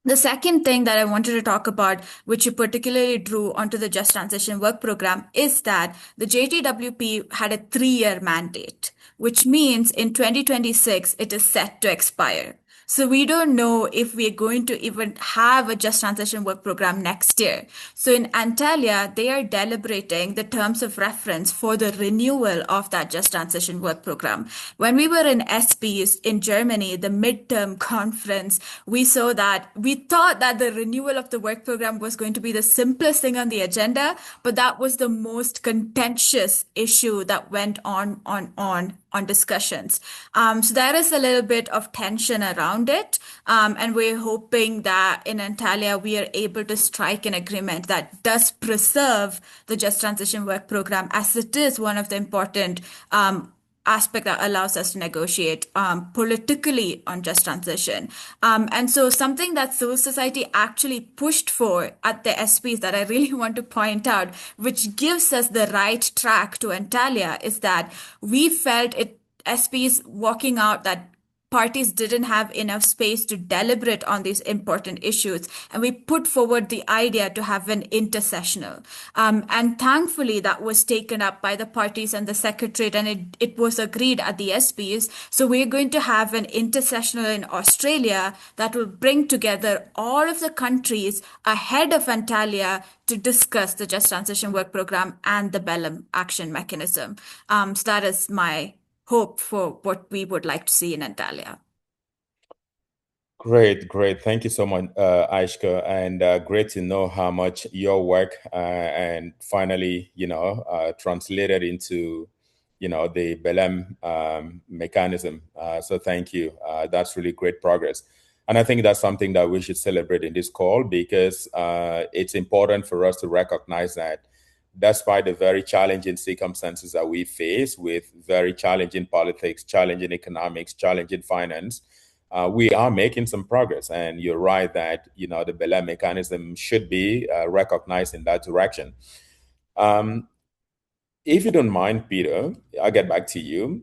The second thing that I wanted to talk about, which you particularly drew onto the Just Transition Work Program, is that the JTWP had a 3-year mandate, which means in 2026, it is set to expire. So we don't know if we're going to even have a Just Transition Work Program next year. So in Antalya, they are deliberating the terms of reference for the renewal of that Just Transition Work Program. When we were in SPs in Germany, the midterm conference, we thought that the renewal of the work program was going to be the simplest thing on the agenda, but that was the most contentious issue that went on discussions. So there is a little bit of tension around it. And we're hoping that in Antalya, we are able to strike an agreement that does preserve the Just Transition Work Program, as it is one of the important aspect that allows us to negotiate politically on just transition. And so something that civil society actually pushed for at the SPs that I really want to point out, which gives us the right track to Antalya, is that we felt it SPs walking out that parties didn't have enough space to deliberate on these important issues. And we put forward the idea to have an intersessional. And thankfully, that was taken up by the parties and the secretariat, and it was agreed at the SPs. So we're going to have an intersessional in Australia that will bring together all of the countries ahead of Antalya to discuss the Just Transition Work Program and the Belem Action Mechanism. So that is my hope for what we would like to see in Antalya. Great. Thank you so much, Ayshka, and great to know how much your work and finally, translated into, the Belem mechanism. So thank you. That's really great progress. And I think that's something that we should celebrate in this call because it's important for us to recognize that despite the very challenging circumstances that we face with very challenging politics, challenging economics, challenging finance, we are making some progress. And you're right that, the Belem mechanism should be recognized in that direction. If you don't mind, Peter, I'll get back to you.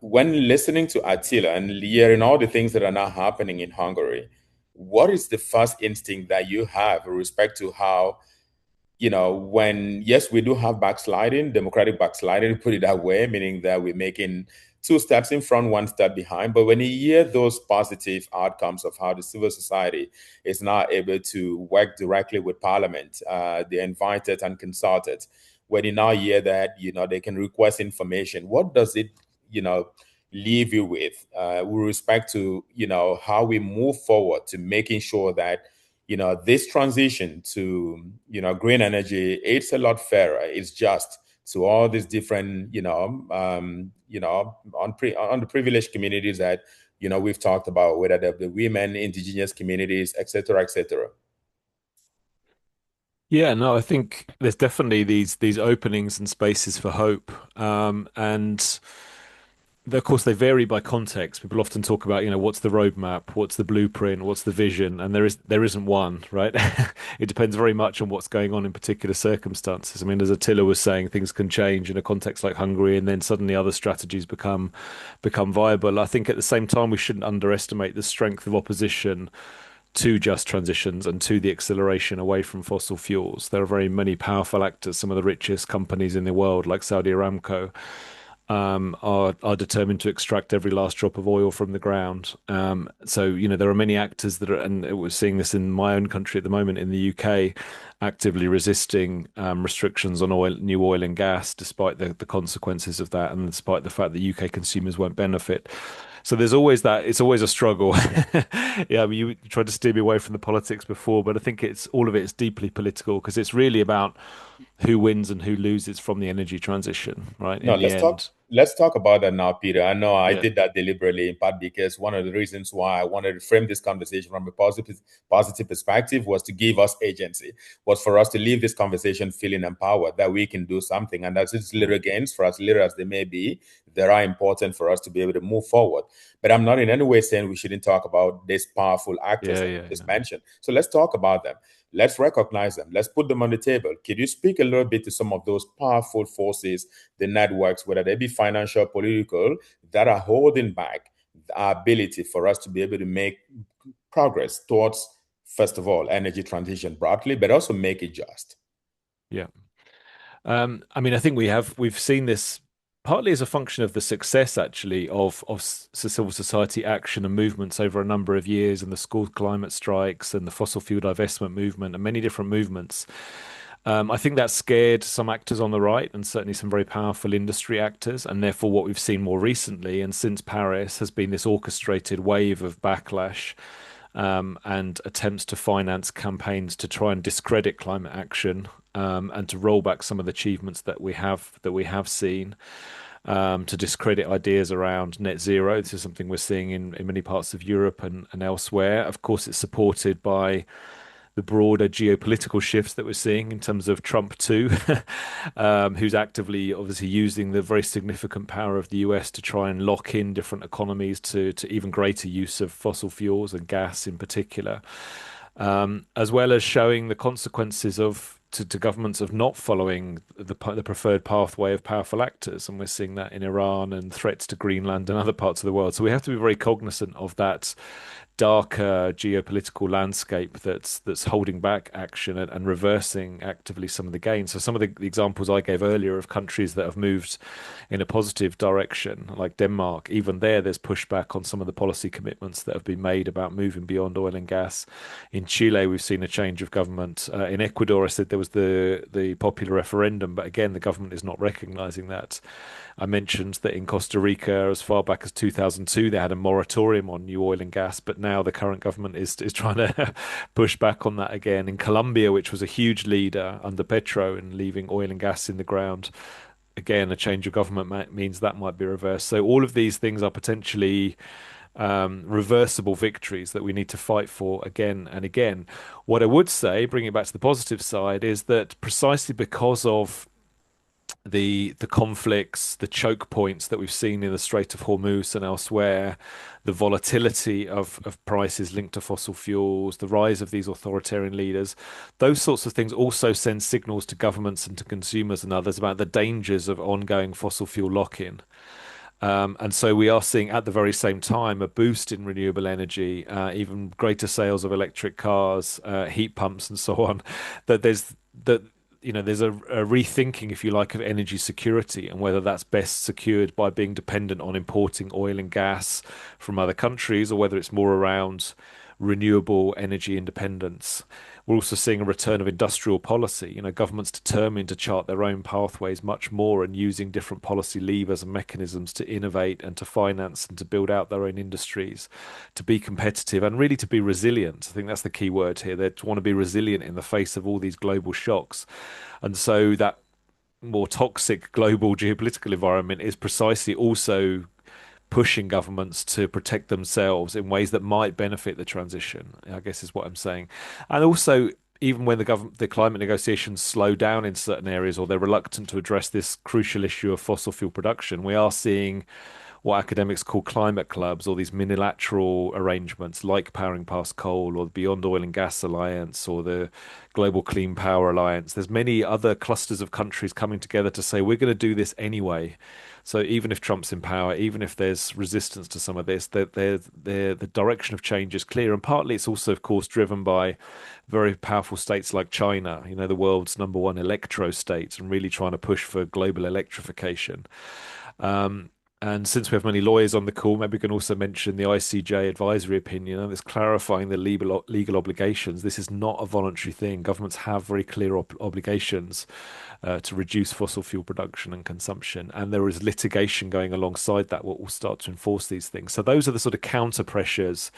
When listening to Attila and hearing all the things that are now happening in Hungary, what is the first instinct that you have with respect to how when, yes, we do have backsliding, democratic backsliding, put it that way, meaning that we're making 2 steps in front, 1 step behind. But when you hear those positive outcomes of how the civil society is now able to work directly with parliament, they're invited and consulted. When you now hear that, they can request information, what does it, leave you with respect to, how we move forward to making sure that this transition to, green energy, it's a lot fairer. It's just to all these different, underprivileged communities that, we've talked about, whether they're the women, indigenous communities, et cetera, et cetera. Yeah, no, I think there's definitely these openings and spaces for hope. And of course, they vary by context. People often talk about, what's the roadmap, what's the blueprint, what's the vision, and there isn't one, right? It depends very much on what's going on in particular circumstances. I mean, as Attila was saying, things can change in a context like Hungary, and then suddenly other strategies become viable. I think at the same time, we shouldn't underestimate the strength of opposition to just transitions and to the acceleration away from fossil fuels. There are very many powerful actors, some of the richest companies in the world, like Saudi Aramco, are determined to extract every last drop of oil from the ground. So, there are many actors that are, and we're seeing this in my own country at the moment in the UK, actively resisting restrictions on new oil and gas, despite the consequences of that, and despite the fact that UK consumers won't benefit. So there's always that. It's always a struggle. Yeah, I mean, you tried to steer me away from the politics before, but I think all of it is deeply political because it's really about who wins and who loses from the energy transition, right? No, In the end. let's talk about that now, Peter. I know I Yeah. did that deliberately in part because one of the reasons why I wanted to frame this conversation from a positive perspective was to give us agency, was for us to leave this conversation feeling empowered that we can do something. And that's just little gains, for as little as they may be, that are important for us to be able to move forward. But I'm not in any way saying we shouldn't talk about these powerful actors that you just mentioned. So let's talk about them. Let's recognize them. Let's put them on the table. Could you speak a little bit to some of those powerful forces, the networks, whether they be financial, political, that are holding back our ability for us to be able to make progress towards, first of all, energy transition broadly, but also make it just? Yeah. I mean, I think we've seen this partly as a function of the success, actually, of civil society action and movements over a number of years, and the school climate strikes and the fossil fuel divestment movement and many different movements. I think that scared some actors on the right and certainly some very powerful industry actors. And therefore, what we've seen more recently and since Paris has been this orchestrated wave of backlash and attempts to finance campaigns to try and discredit climate action and to roll back some of the achievements that we have seen. To discredit ideas around net zero. This is something we're seeing in many parts of Europe and elsewhere. Of course, it's supported by the broader geopolitical shifts that we're seeing in terms of Trump too, who's actively obviously using the very significant power of the US to try and lock in different economies to even greater use of fossil fuels and gas in particular, as well as showing the consequences to governments of not following the preferred pathway of powerful actors. And we're seeing that in Iran and threats to Greenland and other parts of the world. So we have to be very cognizant of that darker geopolitical landscape that's holding back action and reversing actively some of the gains. So some of the examples I gave earlier of countries that have moved in a positive direction, like Denmark, even there's pushback on some of the policy commitments that have been made about moving beyond oil and gas. In Chile, we've seen a change of government. In Ecuador, I said there was the popular referendum, but again, the government is not recognizing that. I mentioned that in Costa Rica, as far back as 2002, they had a moratorium on new oil and gas, but now the current government is trying to push back on that again. In Colombia, which was a huge leader under Petro in leaving oil and gas in the ground, again, a change of government means that might be reversed. So all of these things are potentially reversible victories that we need to fight for again and again. What I would say, bringing it back to the positive side, is that precisely because of the conflicts, the choke points that we've seen in the Strait of Hormuz and elsewhere, the volatility of prices linked to fossil fuels, the rise of these authoritarian leaders, those sorts of things also send signals to governments and to consumers and others about the dangers of ongoing fossil fuel lock-in. And so we are seeing at the very same time a boost in renewable energy, even greater sales of electric cars, heat pumps, and so on. There's a rethinking, if you like, of energy security and whether that's best secured by being dependent on importing oil and gas from other countries, or whether it's more around renewable energy independence. We're also seeing a return of industrial policy, governments determined to chart their own pathways much more and using different policy levers and mechanisms to innovate and to finance and to build out their own industries, to be competitive and really to be resilient. I think that's the key word here. They want to be resilient in the face of all these global shocks. And so that more toxic global geopolitical environment is precisely also pushing governments to protect themselves in ways that might benefit the transition, I guess is what I'm saying. And also, even when the climate negotiations slow down in certain areas or they're reluctant to address this crucial issue of fossil fuel production, we are seeing what academics call climate clubs, or these minilateral arrangements like Powering Past Coal or the Beyond Oil and Gas Alliance or the Global Clean Power Alliance. There's many other clusters of countries coming together to say, we're going to do this anyway. So even if Trump's in power, even if there's resistance to some of this, the direction of change is clear. And partly it's also, of course, driven by very powerful states like China, the world's #1 electro state, and really trying to push for global electrification. And since we have many lawyers on the call, maybe we can also mention the ICJ advisory opinion, and it's clarifying the legal obligations. This is not a voluntary thing. Governments have very clear obligations to reduce fossil fuel production and consumption. And there is litigation going alongside that, what will start to enforce these things. So those are the sort of counter pressures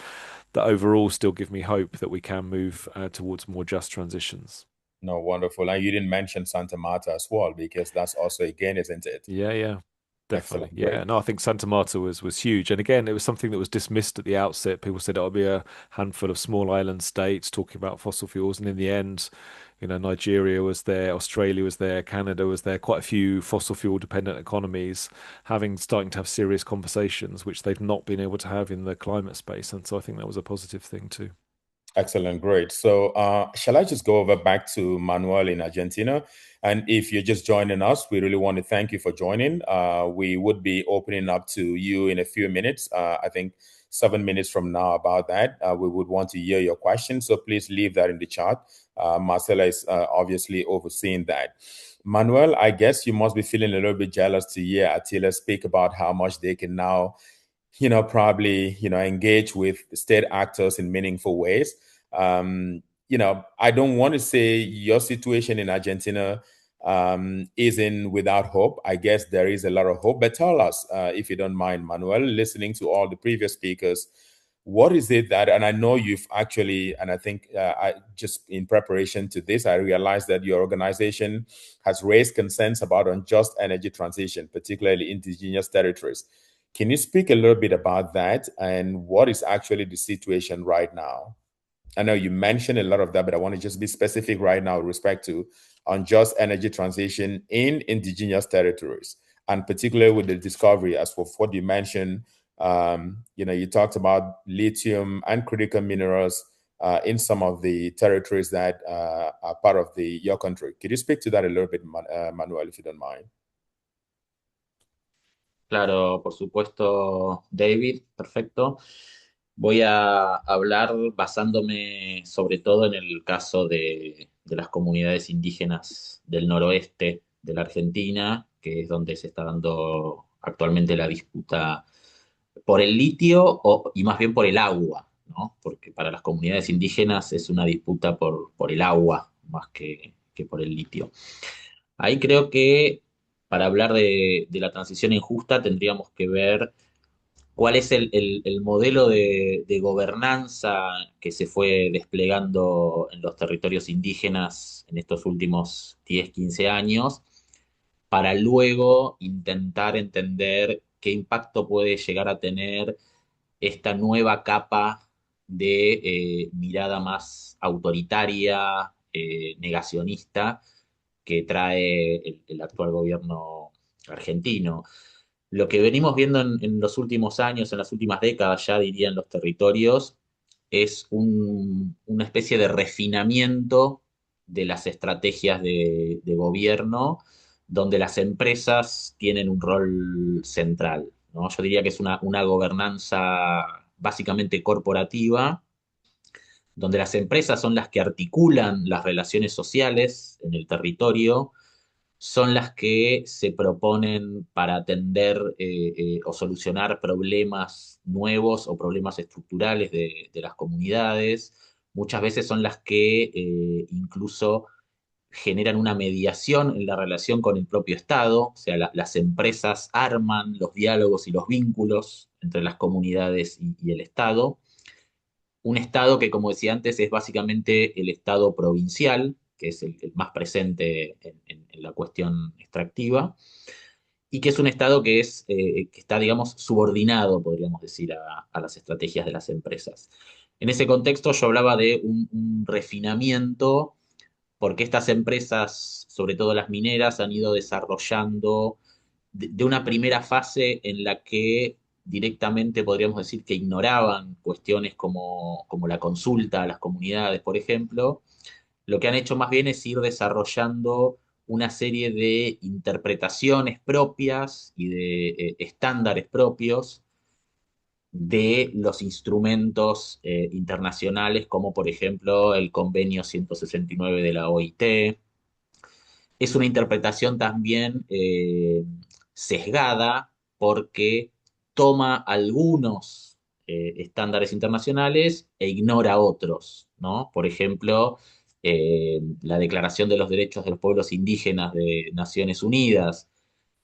that overall still give me hope that we can move towards more just transitions. No, wonderful. And you didn't mention Santa Marta as well, because that's also, again, isn't it? Yeah. Definitely. Excellent. Yeah. Great. No, I think Santa Marta was huge. And again, it was something that was dismissed at the outset. People said it'll be a handful of small island states talking about fossil fuels. And in the end, Nigeria was there, Australia was there, Canada was there, quite a few fossil fuel dependent economies starting to have serious conversations, which they've not been able to have in the climate space. And so I think that was a positive thing too. Excellent. Great. So shall I just go over back to Manuel in Argentina? And if you're just joining us, we really want to thank you for joining. We would be opening up to you in a few minutes, I think 7 minutes from now about that. We would want to hear your questions. So please leave that in the chat. Marcela is obviously overseeing that. Manuel, I guess you must be feeling a little bit jealous to hear Attila speak about how much they can now probably, engage with state actors in meaningful ways. I don't want to say your situation in Argentina isn't without hope. I guess there is a lot of hope, but tell us, if you don't mind, Manuel, listening to all the previous speakers, what is it that, and I know you've actually, and I think I just in preparation to this, I realized that your organization has raised concerns about unjust energy transition, particularly indigenous territories. Can you speak a little bit about that and what is actually the situation right now? I know you mentioned a lot of that, but I want to just be specific right now with respect to unjust energy transition in indigenous territories, and particularly with the discovery, as for what you mentioned, you talked about lithium and critical minerals in some of the territories that are part of your country. Could you speak to that a little bit, Manuel, if you don't mind? Claro, por supuesto, David, perfecto. Voy a hablar basándome sobre todo en el caso de las comunidades indígenas del noroeste de la Argentina, que es donde se está dando actualmente la disputa por el litio y más bien por el agua, ¿no? Porque para las comunidades indígenas es una disputa por el agua más que por el litio. Ahí creo que para hablar de la transición injusta tendríamos que ver cuál es el modelo de gobernanza que se fue desplegando en los territorios indígenas en estos últimos 10, 15 años, para luego intentar entender qué impacto puede llegar a tener esta nueva capa de mirada más autoritaria, negacionista, que trae el actual gobierno argentino. Lo que venimos viendo en los últimos años, en las últimas décadas, ya diría en los territorios, es una especie de refinamiento de las estrategias de gobierno, donde las empresas tienen un rol central, ¿no? Yo diría que es una gobernanza básicamente corporativa, donde las empresas son las que articulan las relaciones sociales en el territorio, son las que se proponen para atender o solucionar problemas nuevos o problemas estructurales de las comunidades. Muchas veces son las que incluso generan una mediación en la relación con el propio Estado, o sea, las empresas arman los diálogos y los vínculos entre las comunidades y el Estado. Un Estado que, como decía antes, es básicamente el Estado provincial, que es el más presente en la cuestión extractiva, y que es un Estado que está, digamos, subordinado, podríamos decir, a las estrategias de las empresas. En ese contexto yo hablaba de un refinamiento, porque estas empresas, sobre todo las mineras, han ido desarrollando de una primera fase en la que directamente podríamos decir que ignoraban cuestiones como la consulta a las comunidades, por ejemplo. Lo que han hecho más bien es ir desarrollando una serie de interpretaciones propias y de estándares propios de los instrumentos internacionales, como por ejemplo el Convenio 169 de la OIT. Es una interpretación también sesgada, porque toma algunos estándares internacionales e ignora otros, ¿no? Por ejemplo, la Declaración de los Derechos de los Pueblos Indígenas de Naciones Unidas,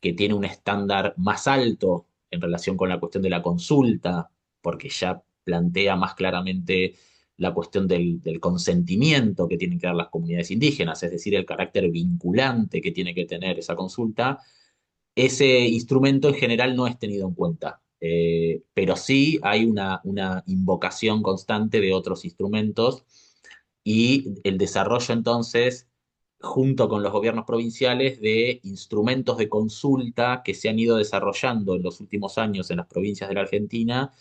que tiene un estándar más alto en relación con la cuestión de la consulta, porque ya plantea más claramente la cuestión del consentimiento que tienen que dar las comunidades indígenas, es decir, el carácter vinculante que tiene que tener esa consulta. Ese instrumento en general no es tenido en cuenta, pero sí hay una invocación constante de otros instrumentos, y el desarrollo entonces, junto con los gobiernos provinciales, de instrumentos de consulta que se han ido desarrollando en los últimos años en las provincias de la Argentina,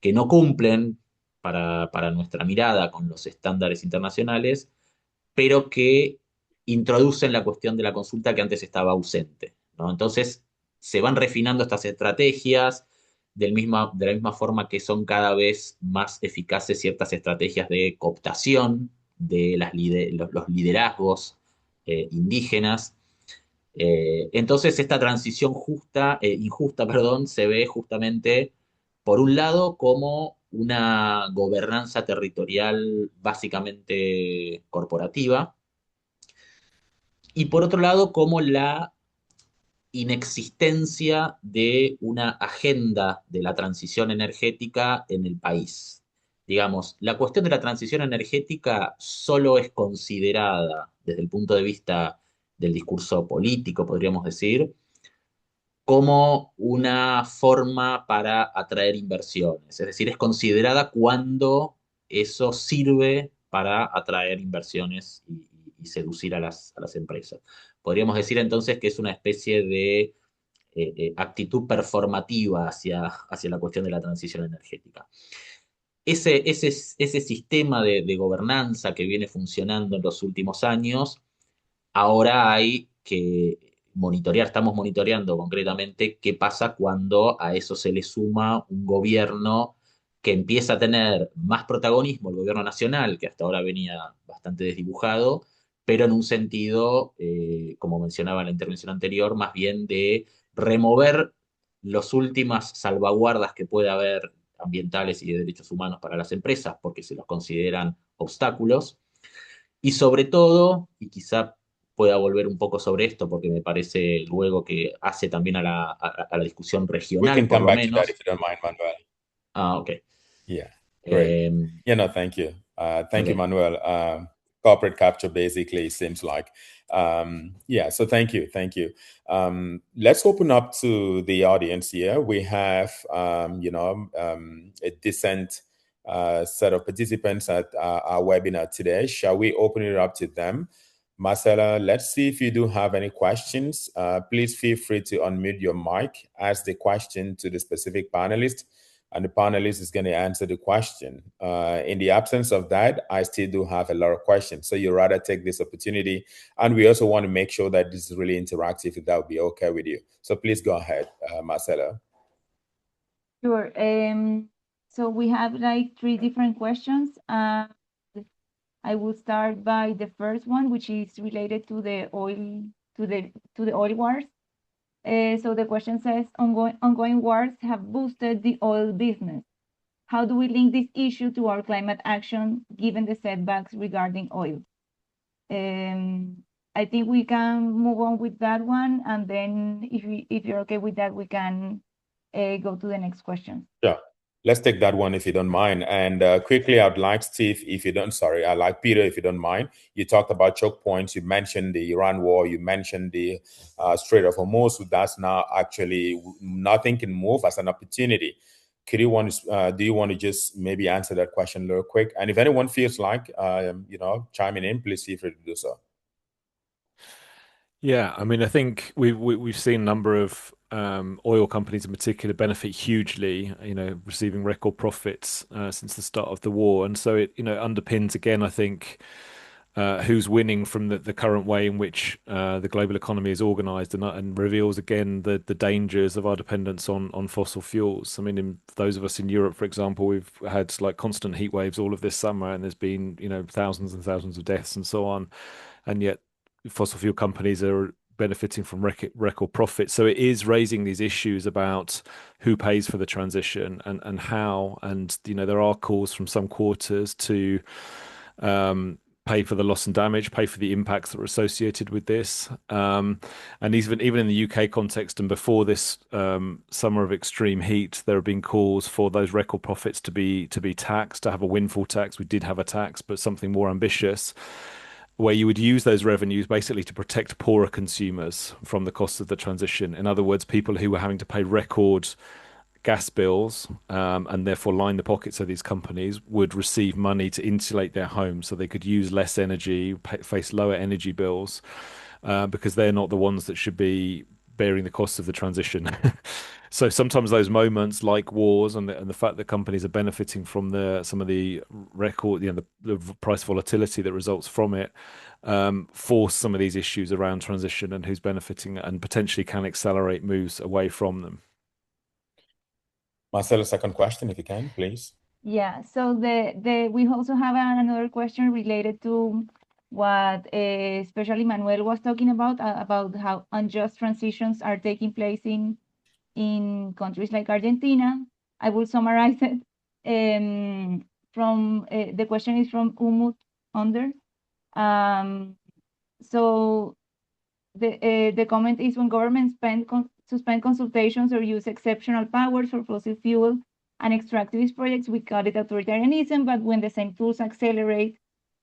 que no cumplen para nuestra mirada con los estándares internacionales, pero que introducen la cuestión de la consulta que antes estaba ausente, ¿no? Entonces, se van refinando estas estrategias de la misma forma que son cada vez más eficaces ciertas estrategias de cooptación de los liderazgos indígenas. Entonces, esta transición injusta, perdón, se ve justamente, por un lado, como una gobernanza territorial básicamente corporativa, y por otro lado, como la inexistencia de una agenda de la transición energética en el país. Digamos, la cuestión de la transición energética solo es considerada desde el punto de vista del discurso político, podríamos decir, como una forma para atraer inversiones. Es decir, es considerada cuando eso sirve para atraer inversiones y seducir a las empresas. Podríamos decir entonces que es una especie de actitud performativa hacia la cuestión de la transición energética. Ese sistema de gobernanza que viene funcionando en los últimos años, ahora hay que monitorear, estamos monitoreando concretamente qué pasa cuando a eso se le suma un gobierno que empieza a tener más protagonismo, el gobierno nacional, que hasta ahora venía bastante desdibujado, pero en un sentido, como mencionaba en la intervención anterior, más bien de remover las últimas salvaguardas que puede haber ambientales y de derechos humanos para las empresas, porque se los consideran obstáculos, y sobre todo, y quizá pueda volver un poco sobre esto, porque me parece luego que hace también a la discusión We regional, can por come lo back to that menos. if you don't mind, Manuel. Ok. Yeah, great. Em, Yeah, no, thank you. Thank you, ok. Manuel. Corporate capture basically seems like. Yeah, so thank you. Thank you. Let's open up to the audience here. We have, a decent set of participants at our webinar today. Shall we open it up to them? Marcella, let's see if you do have any questions. Please feel free to unmute your mic, ask the question to the specific panelist, and the panelist is going to answer the question. In the absence of that, I still do have a lot of questions. So you rather take this opportunity. And we also want to make sure that this is really interactive, if that would be okay with you. So please go ahead, Marcela. Sure. So we have like 3 different questions. I will start by the first one, which is related to the oil, to the oil wars. So the question says, ongoing wars have boosted the oil business. How do we link this issue to our climate action, given the setbacks regarding oil? I think we can move on with that one, and then if you're okay with that, we can go to the next question. Yeah, let's take that one if you don't mind. And quickly, I'd like Steve, I'd like Peter, if you don't mind. You talked about choke points. You mentioned the Iran war. You mentioned the Strait of Hormuz. So that's now actually nothing can move as an opportunity. Do you want to just maybe answer that question real quick? And if anyone feels like, chiming in, please feel free to do so. Yeah, I mean, I think we've seen a number of oil companies in particular benefit hugely, receiving record profits since the start of the war, and so it underpins again, I think, who's winning from the current way in which the global economy is organized, and reveals again the dangers of our dependence on fossil fuels. I mean, in those of us in Europe, for example, we've had like constant heat waves all of this summer, and there's been thousands and thousands of deaths and so on, and yet fossil fuel companies are benefiting from record profits. So it is raising these issues about who pays for the transition and how. And there are calls from some quarters to pay for the loss and damage, pay for the impacts that are associated with this. And even in the UK context, and before this summer of extreme heat, there have been calls for those record profits to be taxed, to have a windfall tax. We did have a tax, but something more ambitious, where you would use those revenues basically to protect poorer consumers from the costs of the transition. In other words, people who were having to pay record gas bills and therefore line the pockets of these companies would receive money to insulate their homes so they could use less energy, face lower energy bills, because they're not the ones that should be bearing the costs of the transition. So sometimes those moments, like wars and the fact that companies are benefiting from some of the record, the price volatility that results from it, force some of these issues around transition and who's benefiting, and potentially can accelerate moves away from them. Marcelo, second question, if you can, please. Yeah, so we also have another question related to what especially Manuel was talking about how unjust transitions are taking place in countries like Argentina. I will summarize it. The question is from Umut Under. So the comment is, when governments suspend consultations or use exceptional powers for fossil fuel and extractivist projects, we call it authoritarianism, but when the same tools accelerate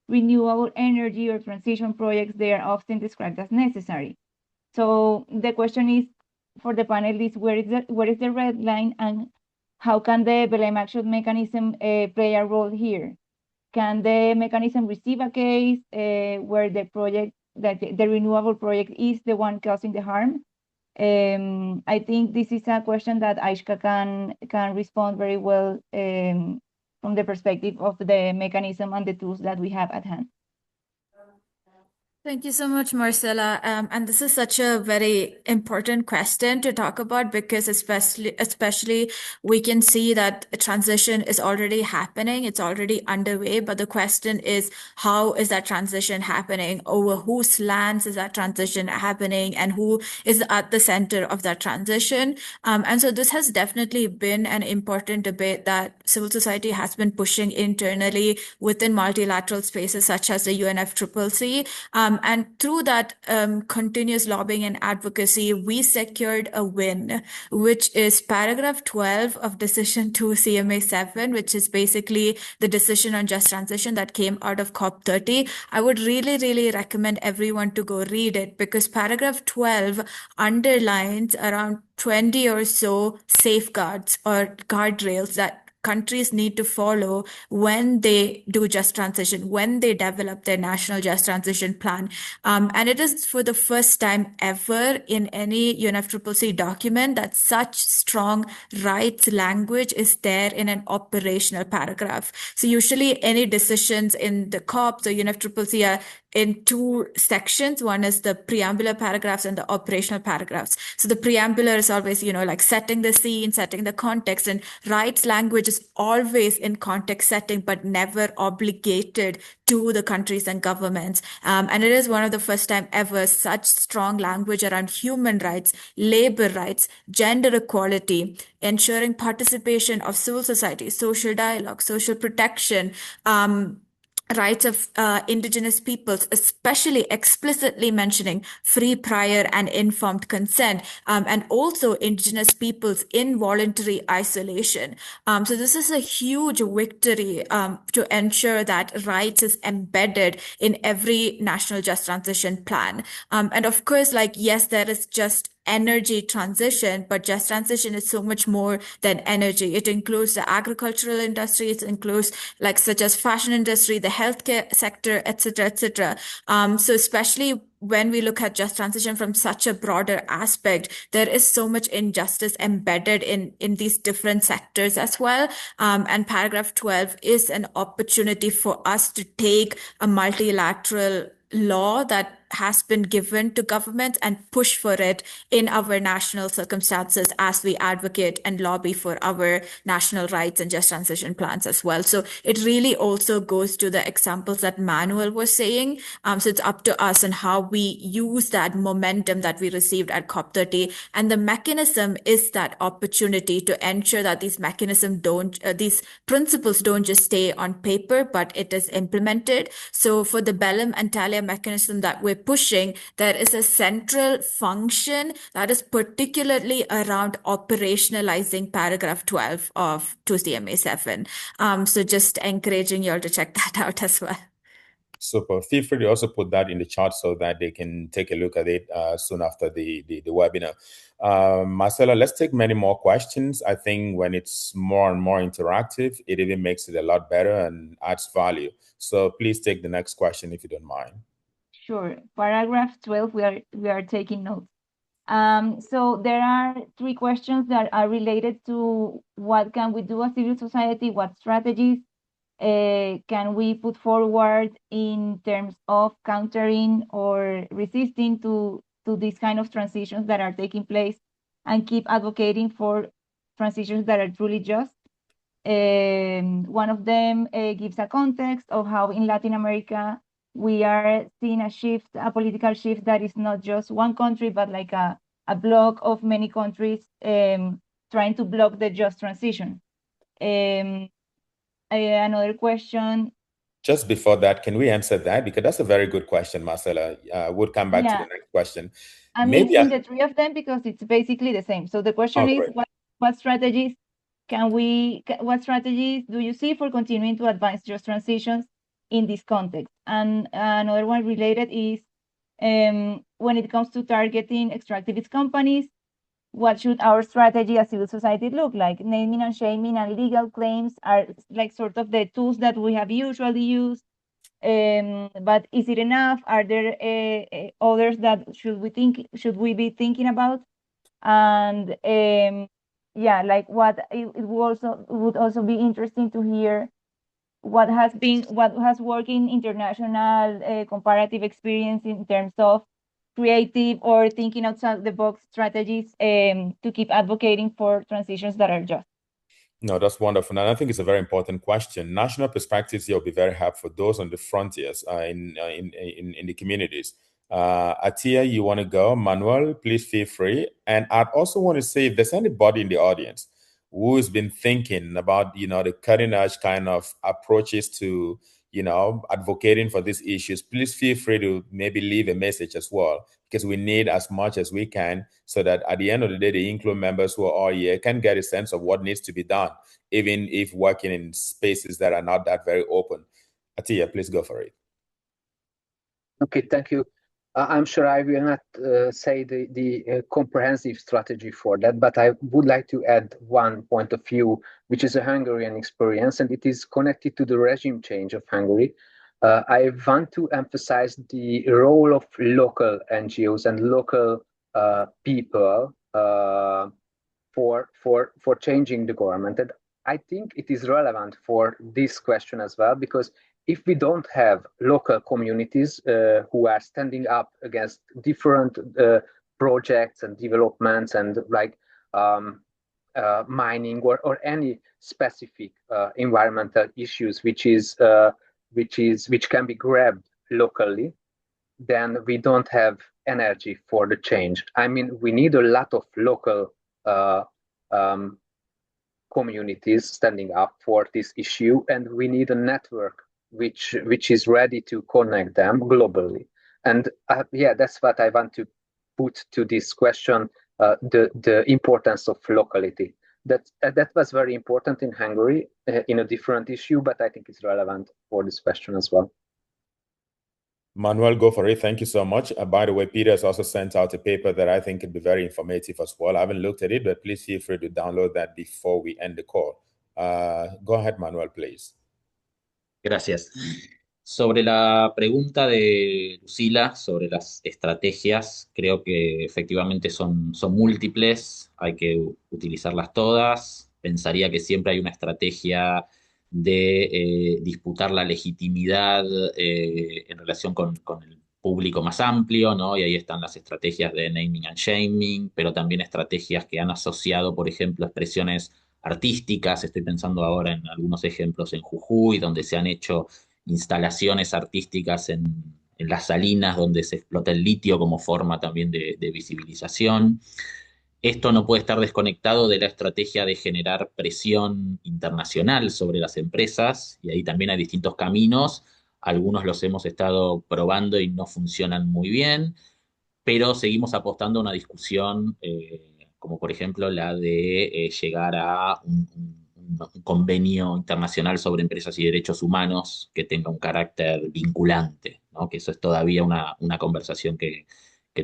renewable energy or transition projects, they are often described as necessary. So the question is, for the panelists, where is the red line, and how can the Belem Action Mechanism play a role here? can the mechanism receive a case where the project, that the renewable project is the one causing the harm? I think this is a question that Ayshka can respond very well from the perspective of the mechanism and the tools that we have at hand. Thank you so much, Marcela. And this is such a very important question to talk about because especially we can see that a transition is already happening. It's already underway. But the question is, how is that transition happening? Over whose lands is that transition happening? And who is at the center of that transition? And so this has definitely been an important debate that civil society has been pushing internally within multilateral spaces such as the UNFCCC. And through that continuous lobbying and advocacy, we secured a win, which is paragraph 12 of decision 2 CMA 7, which is basically the decision on just transition that came out of COP30. I would really, really recommend everyone to go read it because paragraph 12 underlines around 20 or so safeguards or guardrails that countries need to follow when they do just transition, when they develop their national just transition plan. And it is for the first time ever in any UNFCCC document that such strong rights language is there in an operational paragraph. So usually any decisions in the COPs or UNFCCC are in two sections. One is the preambular paragraphs and the operational paragraphs. So the preambular is always, like setting the scene, setting the context, and rights language is always in context setting, but never obligated to the countries and governments. And it is one of the first time ever such strong language around human rights, labor rights, gender equality, ensuring participation of civil society, social dialogue, social protection, rights of indigenous peoples, especially explicitly mentioning free, prior, and informed consent, and also indigenous peoples in voluntary isolation. So this is a huge victory to ensure that rights is embedded in every national just transition plan. And of course, yes, there is just energy transition, but just transition is so much more than energy. It includes the agricultural industry, it includes such as fashion industry, the healthcare sector, etc., etc. So especially when we look at just transition from such a broader aspect, there is so much injustice embedded in these different sectors as well. And paragraph 12 is an opportunity for us to take a multilateral law that has been given to governments and push for it in our national circumstances as we advocate and lobby for our national rights and just transition plans as well. So it really also goes to the examples that Manuel was saying. So it's up to us and how we use that momentum that we received at COP30. And the mechanism is that opportunity to ensure that these mechanisms these principles don't just stay on paper, but it is implemented. So for the Belem and Attila mechanism that we're pushing, there is a central function that is particularly around operationalizing paragraph 12 of 2CMA 7. So just encouraging you all to check that out as well. Super. Feel free to also put that in the chat so that they can take a look at it soon after the webinar. Marcela, let's take many more questions. I think when it's more and more interactive, it even makes it a lot better and adds value. So please take the next question if you don't mind. Sure. Paragraph 12, we are taking notes. So there are 3 questions that are related to what can we do as civil society, what strategies can we put forward in terms of countering or resisting to these kind of transitions that are taking place and keep advocating for transitions that are truly just. One of them gives a context of how in Latin America we are seeing a political shift that is not just one country, but like a block of many countries trying to block the just transition. Another question. Just before that, can we answer that? Because that's a very good question, Marcela. We'll come back to the next question. I'm mixing the 3 of them because it's basically the same. So the question is, what strategies what strategies do you see for continuing to advance just transitions in this context? And another one related is when it comes to targeting extractivist companies, what should our strategy as civil society look like? Naming and shaming and legal claims are like sort of the tools that we have usually used. But is it enough? Are there others that should we be thinking about? And yeah, like it would also be interesting to hear what has worked in international comparative experience in terms of creative or thinking outside the box strategies to keep advocating for transitions that are just. No, that's wonderful. And I think it's a very important question. National perspectives here will be very helpful for those on the frontiers in the communities. Attila, you want to go? Manuel, please feel free. And I'd also want to say if there's anybody in the audience who has been thinking about, the cutting edge kind of approaches to, advocating for these issues, please feel free to maybe leave a message as well, because we need as much as we can so that at the end of the day, the INCLO members who are all here can get a sense of what needs to be done, even if working in spaces that are not that very open. Attila, please go for it. Okay, thank you. I'm sure I will not say the comprehensive strategy for that, but I would like to add one point of view, which is a Hungarian experience, and it is connected to the regime change of Hungary. I want to emphasize the role of local NGOs and local people for changing the government. And I think it is relevant for this question as well, because if we don't have local communities who are standing up against different projects and developments and like mining or any specific environmental issues which can be grabbed locally, then we don't have energy for the change. I mean, we need a lot of local communities standing up for this issue, and we need a network which is ready to connect them globally. And yeah, that's what I want to put to this question, the importance of locality. That was very important in Hungary in a different issue, but I think it's relevant for this question as well. Manuel, go for it. Thank you so much. By the way, Peter has also sent out a paper that I think could be very informative as well. I haven't looked at it, but please feel free to download that before we end the call. Go ahead, Manuel, please. Gracias. Sobre la pregunta de Lucila sobre las estrategias, creo que efectivamente son múltiples, hay que utilizarlas todas. Pensaría que siempre hay una estrategia de disputar la legitimidad en relación con el público más amplio, ¿no? Y ahí están las estrategias de naming and shaming, pero también estrategias que han asociado, por ejemplo, expresiones artísticas. Estoy pensando ahora en algunos ejemplos en Jujuy, donde se han hecho instalaciones artísticas en las salinas, donde se explota el litio como forma también de visibilización. Esto no puede estar desconectado de la estrategia de generar presión internacional sobre las empresas, y ahí también hay distintos caminos. Algunos los hemos estado probando y no funcionan muy bien, pero seguimos apostando a una discusión como por ejemplo la de llegar a un convenio internacional sobre empresas y derechos humanos que tenga un carácter vinculante, ¿no? Que eso es todavía una conversación que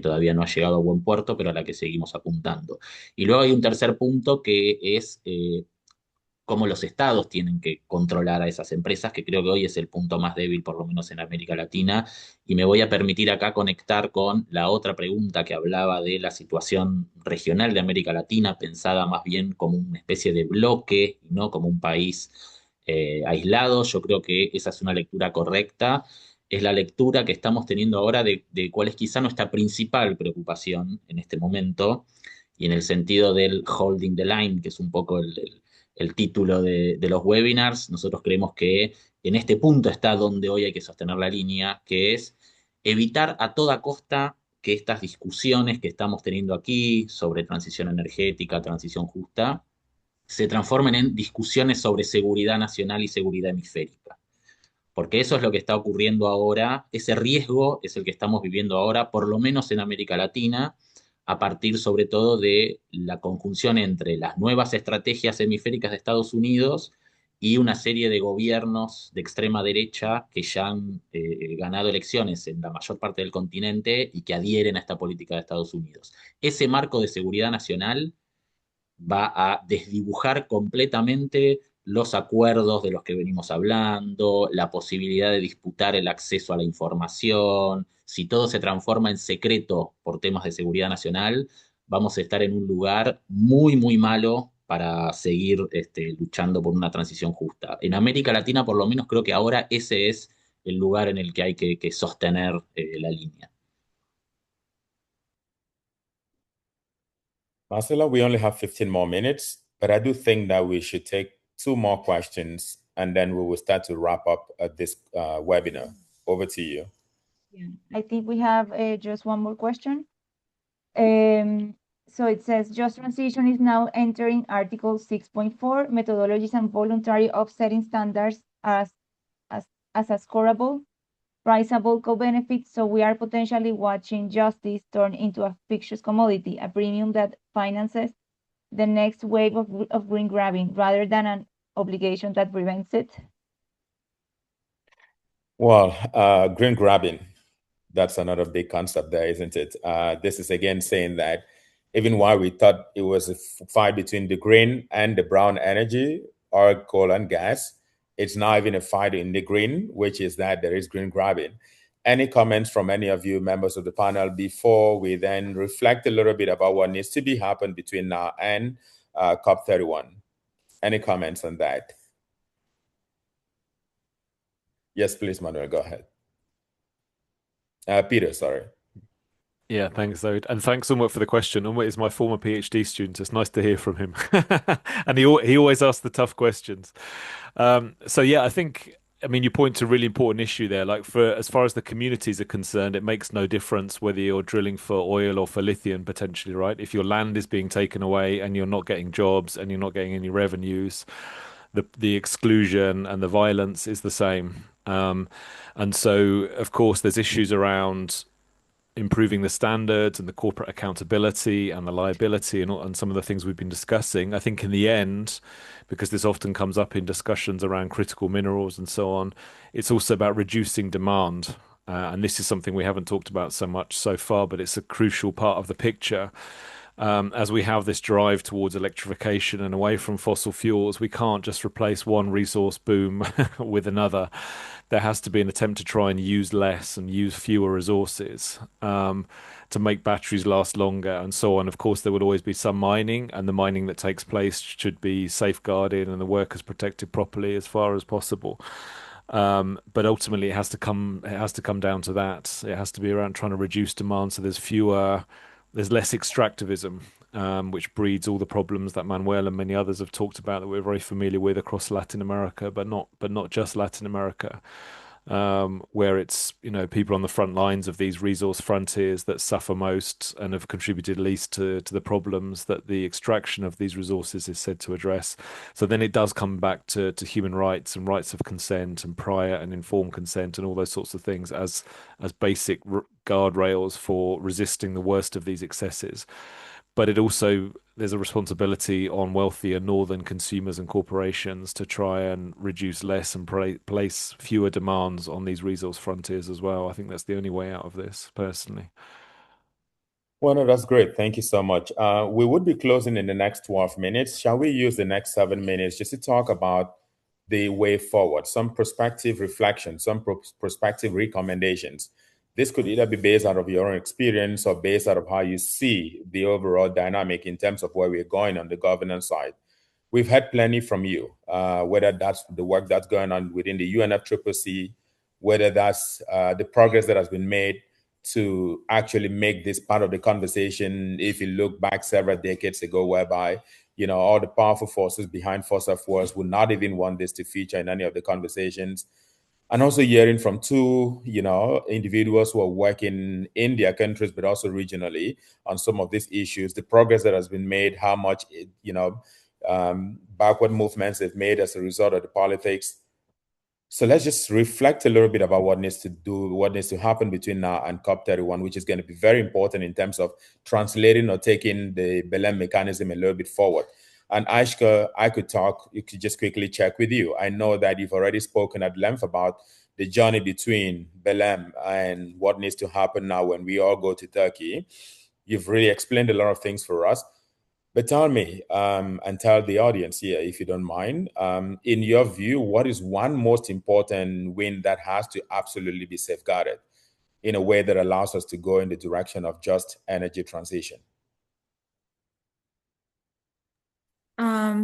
todavía no ha llegado a buen puerto, pero a la que seguimos apuntando. Y luego hay un tercer punto que es cómo los estados tienen que controlar a esas empresas, que creo que hoy es el punto más débil, por lo menos en América Latina. Y me voy a permitir acá conectar con la otra pregunta que hablaba de la situación regional de América Latina, pensada más bien como una especie de bloque, no como un país aislado. Yo creo que esa es una lectura correcta. Es la lectura que estamos teniendo ahora de cuál es quizá nuestra principal preocupación en este momento, y en el sentido del holding the line, que es un poco el título de los webinars. Nosotros creemos que en este punto está donde hoy hay que sostener la línea, que es evitar a toda costa que estas discusiones que estamos teniendo aquí sobre transición energética, transición justa, se transformen en discusiones sobre seguridad nacional y seguridad hemisférica. Porque eso es lo que está ocurriendo ahora, ese riesgo es el que estamos viviendo ahora, por lo menos en América Latina, a partir sobre todo de la conjunción entre las nuevas estrategias hemisféricas de Estados Unidos y una serie de gobiernos de extrema derecha que ya han ganado elecciones en la mayor parte del continente y que adhieren a esta política de Estados Unidos. Ese marco de seguridad nacional va a desdibujar completamente los acuerdos de los que venimos hablando, la posibilidad de disputar el acceso a la información. Si todo se transforma en secreto por temas de seguridad nacional, vamos a estar en un lugar muy, muy malo para seguir luchando por una transición justa. En América Latina, por lo menos, creo que ahora ese es el lugar en el que hay que sostener la línea. Marcela, we only have 15 more minutes, but I do think that we should take 2 more questions and then we will start to wrap up this webinar. Over to you. Yeah, I think we have just one more question. So it says, just transition is now entering Article 6.4, methodologies and voluntary offsetting standards as a scoreable, priceable co-benefit. So we are potentially watching justice turn into a fictitious commodity, a premium that finances the next wave of green grabbing rather than an obligation that prevents it. Well, green grabbing, that's another big concept there, isn't it? This is again saying that even while we thought it was a fight between the green and the brown energy, oil, coal, and gas, it's now even a fight in the green, which is that there is green grabbing. Any comments from any of you members of the panel before we then reflect a little bit about what needs to be happened between now and COP31? Any comments on that? Yes, please, Manuel, go ahead. Peter, sorry. Yeah, thanks, Zoe. And thanks so much for the question. Umwelt is my former PhD student. It's nice to hear from him. And he always asks the tough questions. So yeah, I mean, you point to a really important issue there. Like as far as the communities are concerned, it makes no difference whether you're drilling for oil or for lithium potentially, right? If your land is being taken away and you're not getting jobs and you're not getting any revenues, the exclusion and the violence is the same. And so, of course, there's issues around improving the standards and the corporate accountability and the liability and some of the things we've been discussing. I think in the end, because this often comes up in discussions around critical minerals and so on, it's also about reducing demand. And this is something we haven't talked about so much so far, but it's a crucial part of the picture. As we have this drive towards electrification and away from fossil fuels, we can't just replace one resource boom with another. There has to be an attempt to try and use less and use fewer resources to make batteries last longer and so on. Of course, there would always be some mining, and the mining that takes place should be safeguarded and the workers protected properly as far as possible. But ultimately, it has to come down to that. It has to be around trying to reduce demand, so there's less extractivism, which breeds all the problems that Manuel and many others have talked about that we're very familiar with across Latin America, but not just Latin America, where it's people on the front lines of these resource frontiers that suffer most and have contributed least to the problems that the extraction of these resources is said to address. So then it does come back to human rights and rights of consent and prior and informed consent and all those sorts of things as basic guardrails for resisting the worst of these excesses. But there's a responsibility on wealthier northern consumers and corporations to try and reduce less and place fewer demands on these resource frontiers as well. I think that's the only way out of this, personally. Well, no, that's great. Thank you so much. We would be closing in the next 12 minutes. Shall we use the next 7 minutes just to talk about the way forward, some prospective reflection, some prospective recommendations? This could either be based out of your own experience or based out of how you see the overall dynamic in terms of where we're going on the governance side. We've had plenty from you, whether that's the work that's going on within the UNFCCC, whether that's the progress that has been made to actually make this part of the conversation. If you look back several decades ago, whereby all the powerful forces behind fossil fuels would not even want this to feature in any of the conversations. And also hearing from two, individuals who are working in their countries, but also regionally on some of these issues, the progress that has been made, how much, backward movements they've made as a result of the politics. So let's just reflect a little bit about what needs to happen between now and COP31, which is going to be very important in terms of translating or taking the Belem mechanism a little bit forward. And Ayshka, you could just quickly check with you. I know that you've already spoken at length about the journey between Belem and what needs to happen now when we all go to Turkey. You've really explained a lot of things for us. But tell me, and tell the audience here, if you don't mind, in your view, what is one most important win that has to absolutely be safeguarded in a way that allows us to go in the direction of just energy transition?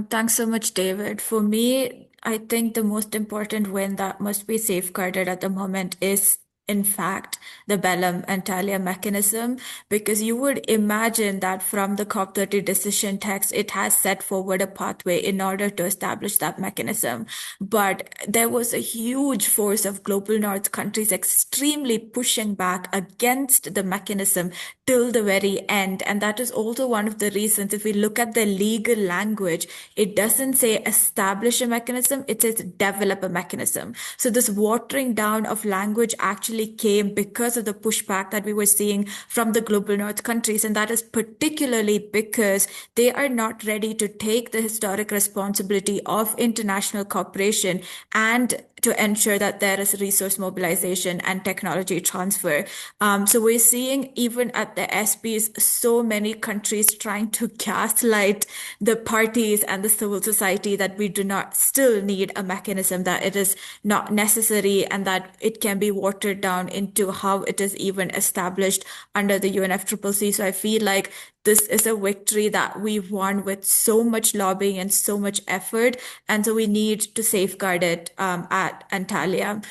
Thanks so much, David. For me, I think the most important win that must be safeguarded at the moment is, in fact, the Belem Antalya mechanism, because you would imagine that from the COP30 decision text, it has set forward a pathway in order to establish that mechanism. But there was a huge force of global North countries extremely pushing back against the mechanism till the very end. And that is also one of the reasons, if we look at the legal language, it doesn't say establish a mechanism, it says develop a mechanism. So this watering down of language actually came because of the pushback that we were seeing from the global North countries. And that is particularly because they are not ready to take the historic responsibility of international cooperation and to ensure that there is resource mobilization and technology transfer. So we're seeing even at the SPs, so many countries trying to gaslight the parties and the civil society that we do not still need a mechanism, that it is not necessary, and that it can be watered down into how it is even established under the UNFCCC. So I feel like this is a victory that we won with so much lobbying and so much effort. And so we need to safeguard it at Antalya.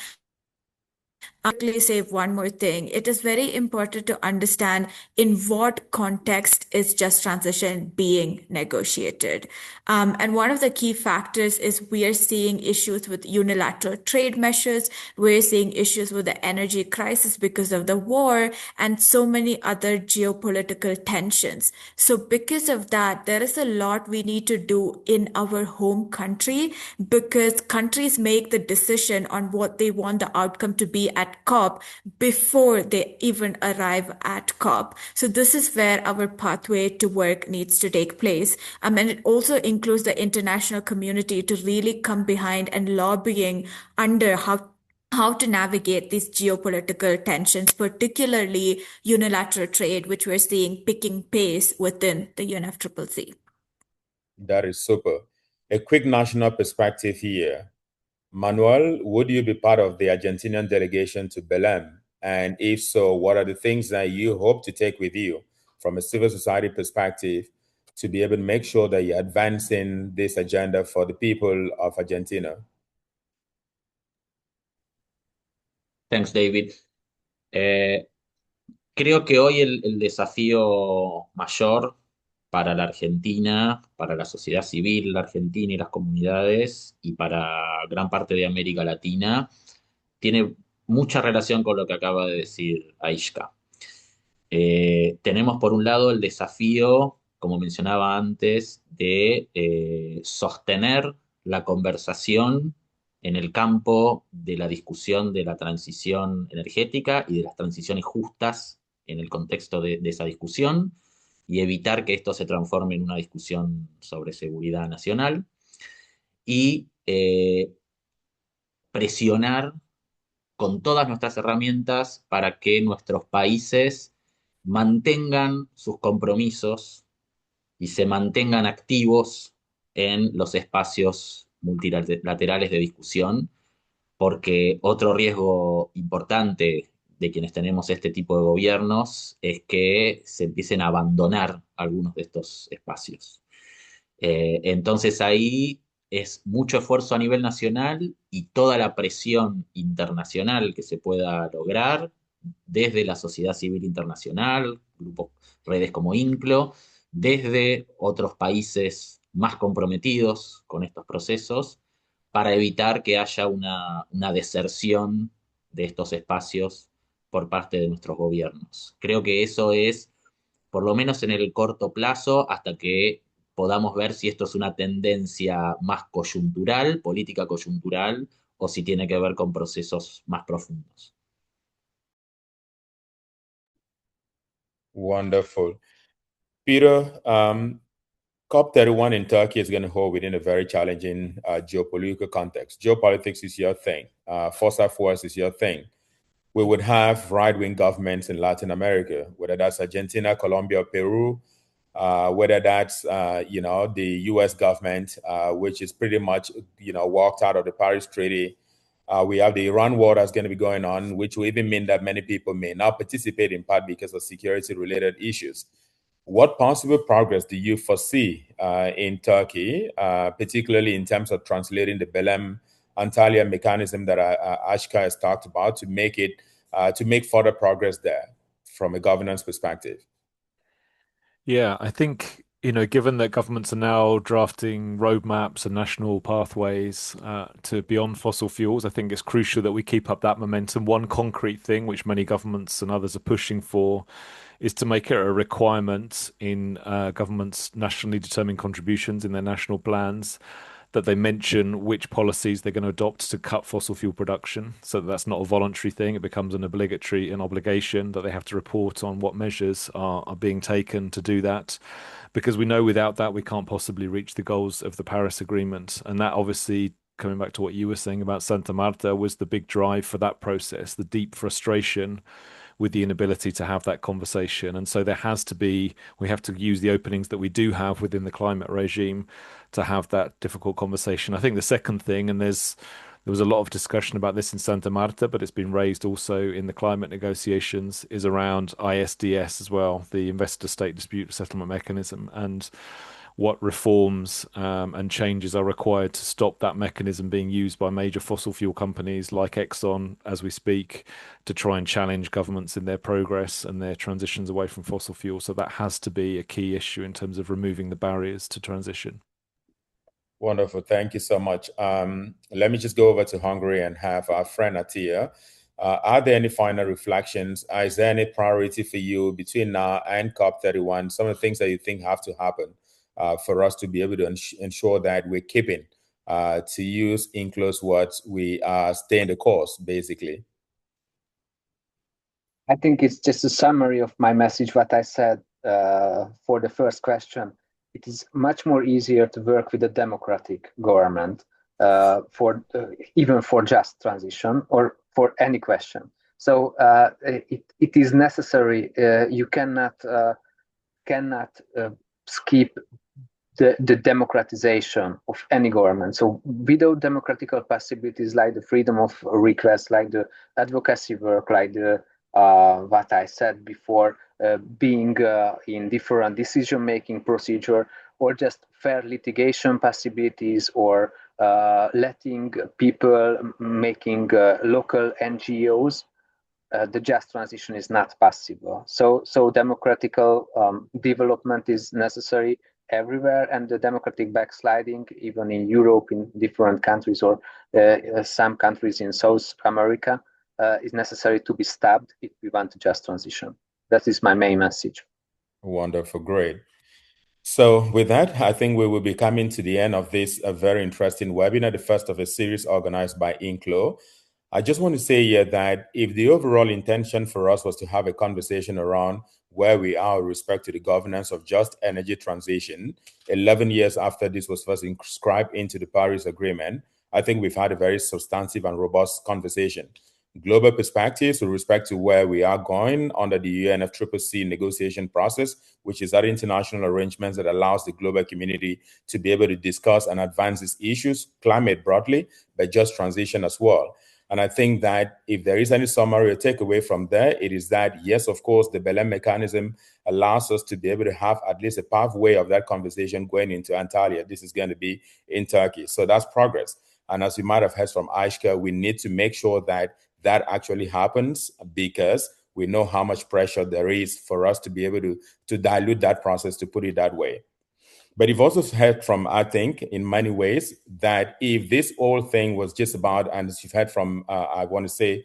I'll quickly say one more thing. It is very important to understand in what context is just transition being negotiated. And one of the key factors is we are seeing issues with unilateral trade measures. We're seeing issues with the energy crisis because of the war and so many other geopolitical tensions. So because of that, there is a lot we need to do in our home country, because countries make the decision on what they want the outcome to be at COP before they even arrive at COP. So this is where our pathway to work needs to take place. And it also includes the international community to really come behind and lobbying under how to navigate these geopolitical tensions, particularly unilateral trade, which we're seeing picking pace within the UNFCCC. That is super. A quick national perspective here. Manuel, would you be part of the Argentinian delegation to Belem? And if so, what are the things that you hope to take with you from a civil society perspective to be able to make sure that you're advancing this agenda for the people of Argentina? Thanks, David. Creo que hoy el desafío mayor para la Argentina, para la sociedad civil argentina y las comunidades, y para gran parte de América Latina, tiene mucha relación con lo que acaba de decir Ayshka. Tenemos por un lado el desafío, como mencionaba antes, de sostener la conversación en el campo de la discusión de la transición energética y de las transiciones justas en el contexto de esa discusión, y evitar que esto se transforme en una discusión sobre seguridad nacional, y presionar con todas nuestras herramientas para que nuestros países mantengan sus compromisos y se mantengan activos en los espacios multilaterales de discusión, porque otro riesgo importante de quienes tenemos este tipo de gobiernos es que se empiecen a abandonar algunos de estos espacios. Entonces ahí es mucho esfuerzo a nivel nacional y toda la presión internacional que se pueda lograr desde la sociedad civil internacional, grupos, redes como INCLO, desde otros países más comprometidos con estos procesos, para evitar que haya una deserción de estos espacios por parte de nuestros gobiernos. Creo que eso es, por lo menos en el corto plazo, hasta que podamos ver si esto es una tendencia más coyuntural, política coyuntural, o si tiene que ver con procesos más profundos. Wonderful. Peter, COP31 in Turkey is going to hold within a very challenging geopolitical context. Geopolitics is your thing. Fossil fuels is your thing. We would have right-wing governments in Latin America, whether that's Argentina, Colombia, Peru, whether that's, the U.S. government, which is pretty much, walked out of the Paris Treaty. We have the Iran war that's going to be going on, which will even mean that many people may not participate, in part because of security-related issues. What possible progress do you foresee in Turkey, particularly in terms of translating the Belem Action Mechanism that Ayshka has talked about to make further progress there from a governance perspective? Yeah, I think, given that governments are now drafting roadmaps and national pathways to beyond fossil fuels, I think it's crucial that we keep up that momentum. One concrete thing which many governments and others are pushing for is to make it a requirement in governments' nationally determined contributions in their national plans that they mention which policies they're going to adopt to cut fossil fuel production. So that's not a voluntary thing. It becomes an obligation that they have to report on what measures are being taken to do that. Because we know without that, we can't possibly reach the goals of the Paris Agreement. And that obviously, coming back to what you were saying about Santa Marta, was the big drive for that process, the deep frustration with the inability to have that conversation. And so we have to use the openings that we do have within the climate regime to have that difficult conversation. I think the second thing, and there was a lot of discussion about this in Santa Marta, but it's been raised also in the climate negotiations, is around ISDS as well, the Investor State Dispute Settlement Mechanism, and what reforms and changes are required to stop that mechanism being used by major fossil fuel companies like Exxon, as we speak, to try and challenge governments in their progress and their transitions away from fossil fuel. So that has to be a key issue in terms of removing the barriers to transition. Wonderful. Thank you so much. Let me just go over to Hungary and have our friend Attila. Are there any final reflections? Is there any priority for you between now and COP31? Some of the things that you think have to happen for us to be able to ensure that we're keeping, to use INCLO's words, we are staying the course, basically. I think it's just a summary of my message, what I said for the first question. It is much more easier to work with a democratic government even for just transition or for any question. So it is necessary. You cannot skip the democratization of any government. So without democratical possibilities like the freedom of request, like the advocacy work, like the what I said before, being in different decision-making procedure, or just fair litigation possibilities, or letting people making local NGOs, the just transition is not possible. So democratical development is necessary everywhere, and the democratic backsliding, even in Europe, in different countries, or some countries in South America, is necessary to be stopped if we want to just transition. That is my main message. Wonderful, great. So with that, I think we will be coming to the end of this very interesting webinar, the first of a series organized by INCLO. I just want to say here that if the overall intention for us was to have a conversation around where we are with respect to the governance of just energy transition, 11 years after this was first inscribed into the Paris Agreement, I think we've had a very substantive and robust conversation. Global perspectives with respect to where we are going under the UNFCCC negotiation process, which is that international arrangements that allows the global community to be able to discuss and advance these issues, climate broadly, but just transition as well. And I think that if there is any summary or takeaway from there, it is that, yes, of course, the Belem mechanism allows us to be able to have at least a pathway of that conversation going into Antalya. This is going to be in Turkey. So that's progress. And as you might have heard from Ayshka, we need to make sure that that actually happens, because we know how much pressure there is for us to be able to dilute that process, to put it that way. But you've also heard from, I think, in many ways, that if this whole thing was just about, and as you've heard from, I want to say,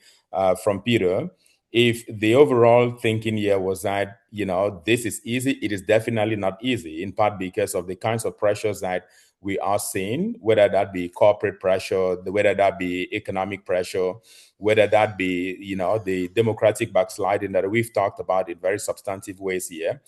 from Peter, if the overall thinking here was that, this is easy, it is definitely not easy, in part because of the kinds of pressures that we are seeing, whether that be corporate pressure, whether that be economic pressure, whether that be, the democratic backsliding that we've talked about in very substantive ways here.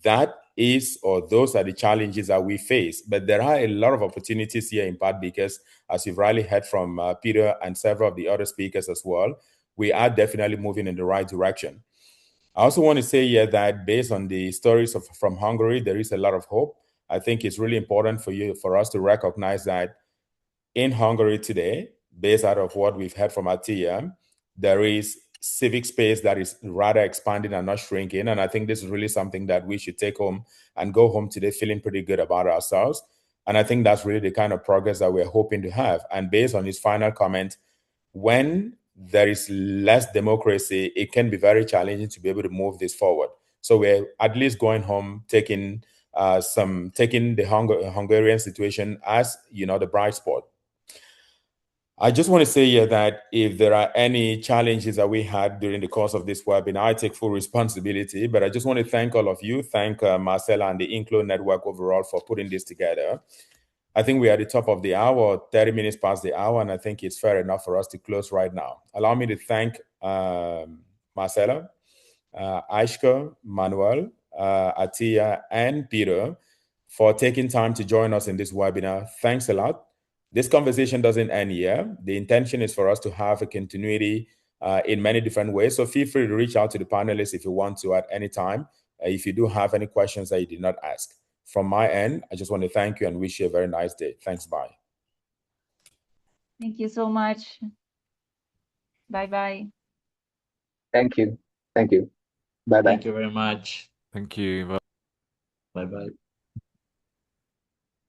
that is, or those are the challenges that we face. But there are a lot of opportunities here, in part because, as you've rightly heard from Peter and several of the other speakers as well, we are definitely moving in the right direction. I also want to say here that based on the stories from Hungary, there is a lot of hope. I think it's really important for us to recognize that in Hungary today, based out of what we've heard from Attila, there is civic space that is rather expanding and not shrinking. And I think this is really something that we should take home and go home today feeling pretty good about ourselves. And I think that's really the kind of progress that we're hoping to have. And based on his final comment, when there is less democracy, it can be very challenging to be able to move this forward. So we're at least going home, taking the Hungarian situation as, the bright spot. I just want to say here that if there are any challenges that we had during the course of this webinar, I take full responsibility, but I just want to thank all of you, thank Marcella and the INCLO network overall for putting this together. I think we are at the top of the hour, 30 minutes past the hour, and I think it's fair enough for us to close right now. Allow me to thank Marcella, Ayshka, Manuel, Attila, and Peter for taking time to join us in this webinar. Thanks a lot. This conversation doesn't end here. The intention is for us to have a continuity in many different ways. So feel free to reach out to the panelists if you want to at any time, if you do have any questions that you did not ask. From my end, I just want to thank you and wish you a very nice day. Thanks. Bye. Thank you so much. Bye-bye. Thank you. Thank you. Bye-bye. Thank you very much. Thank you. Bye-bye.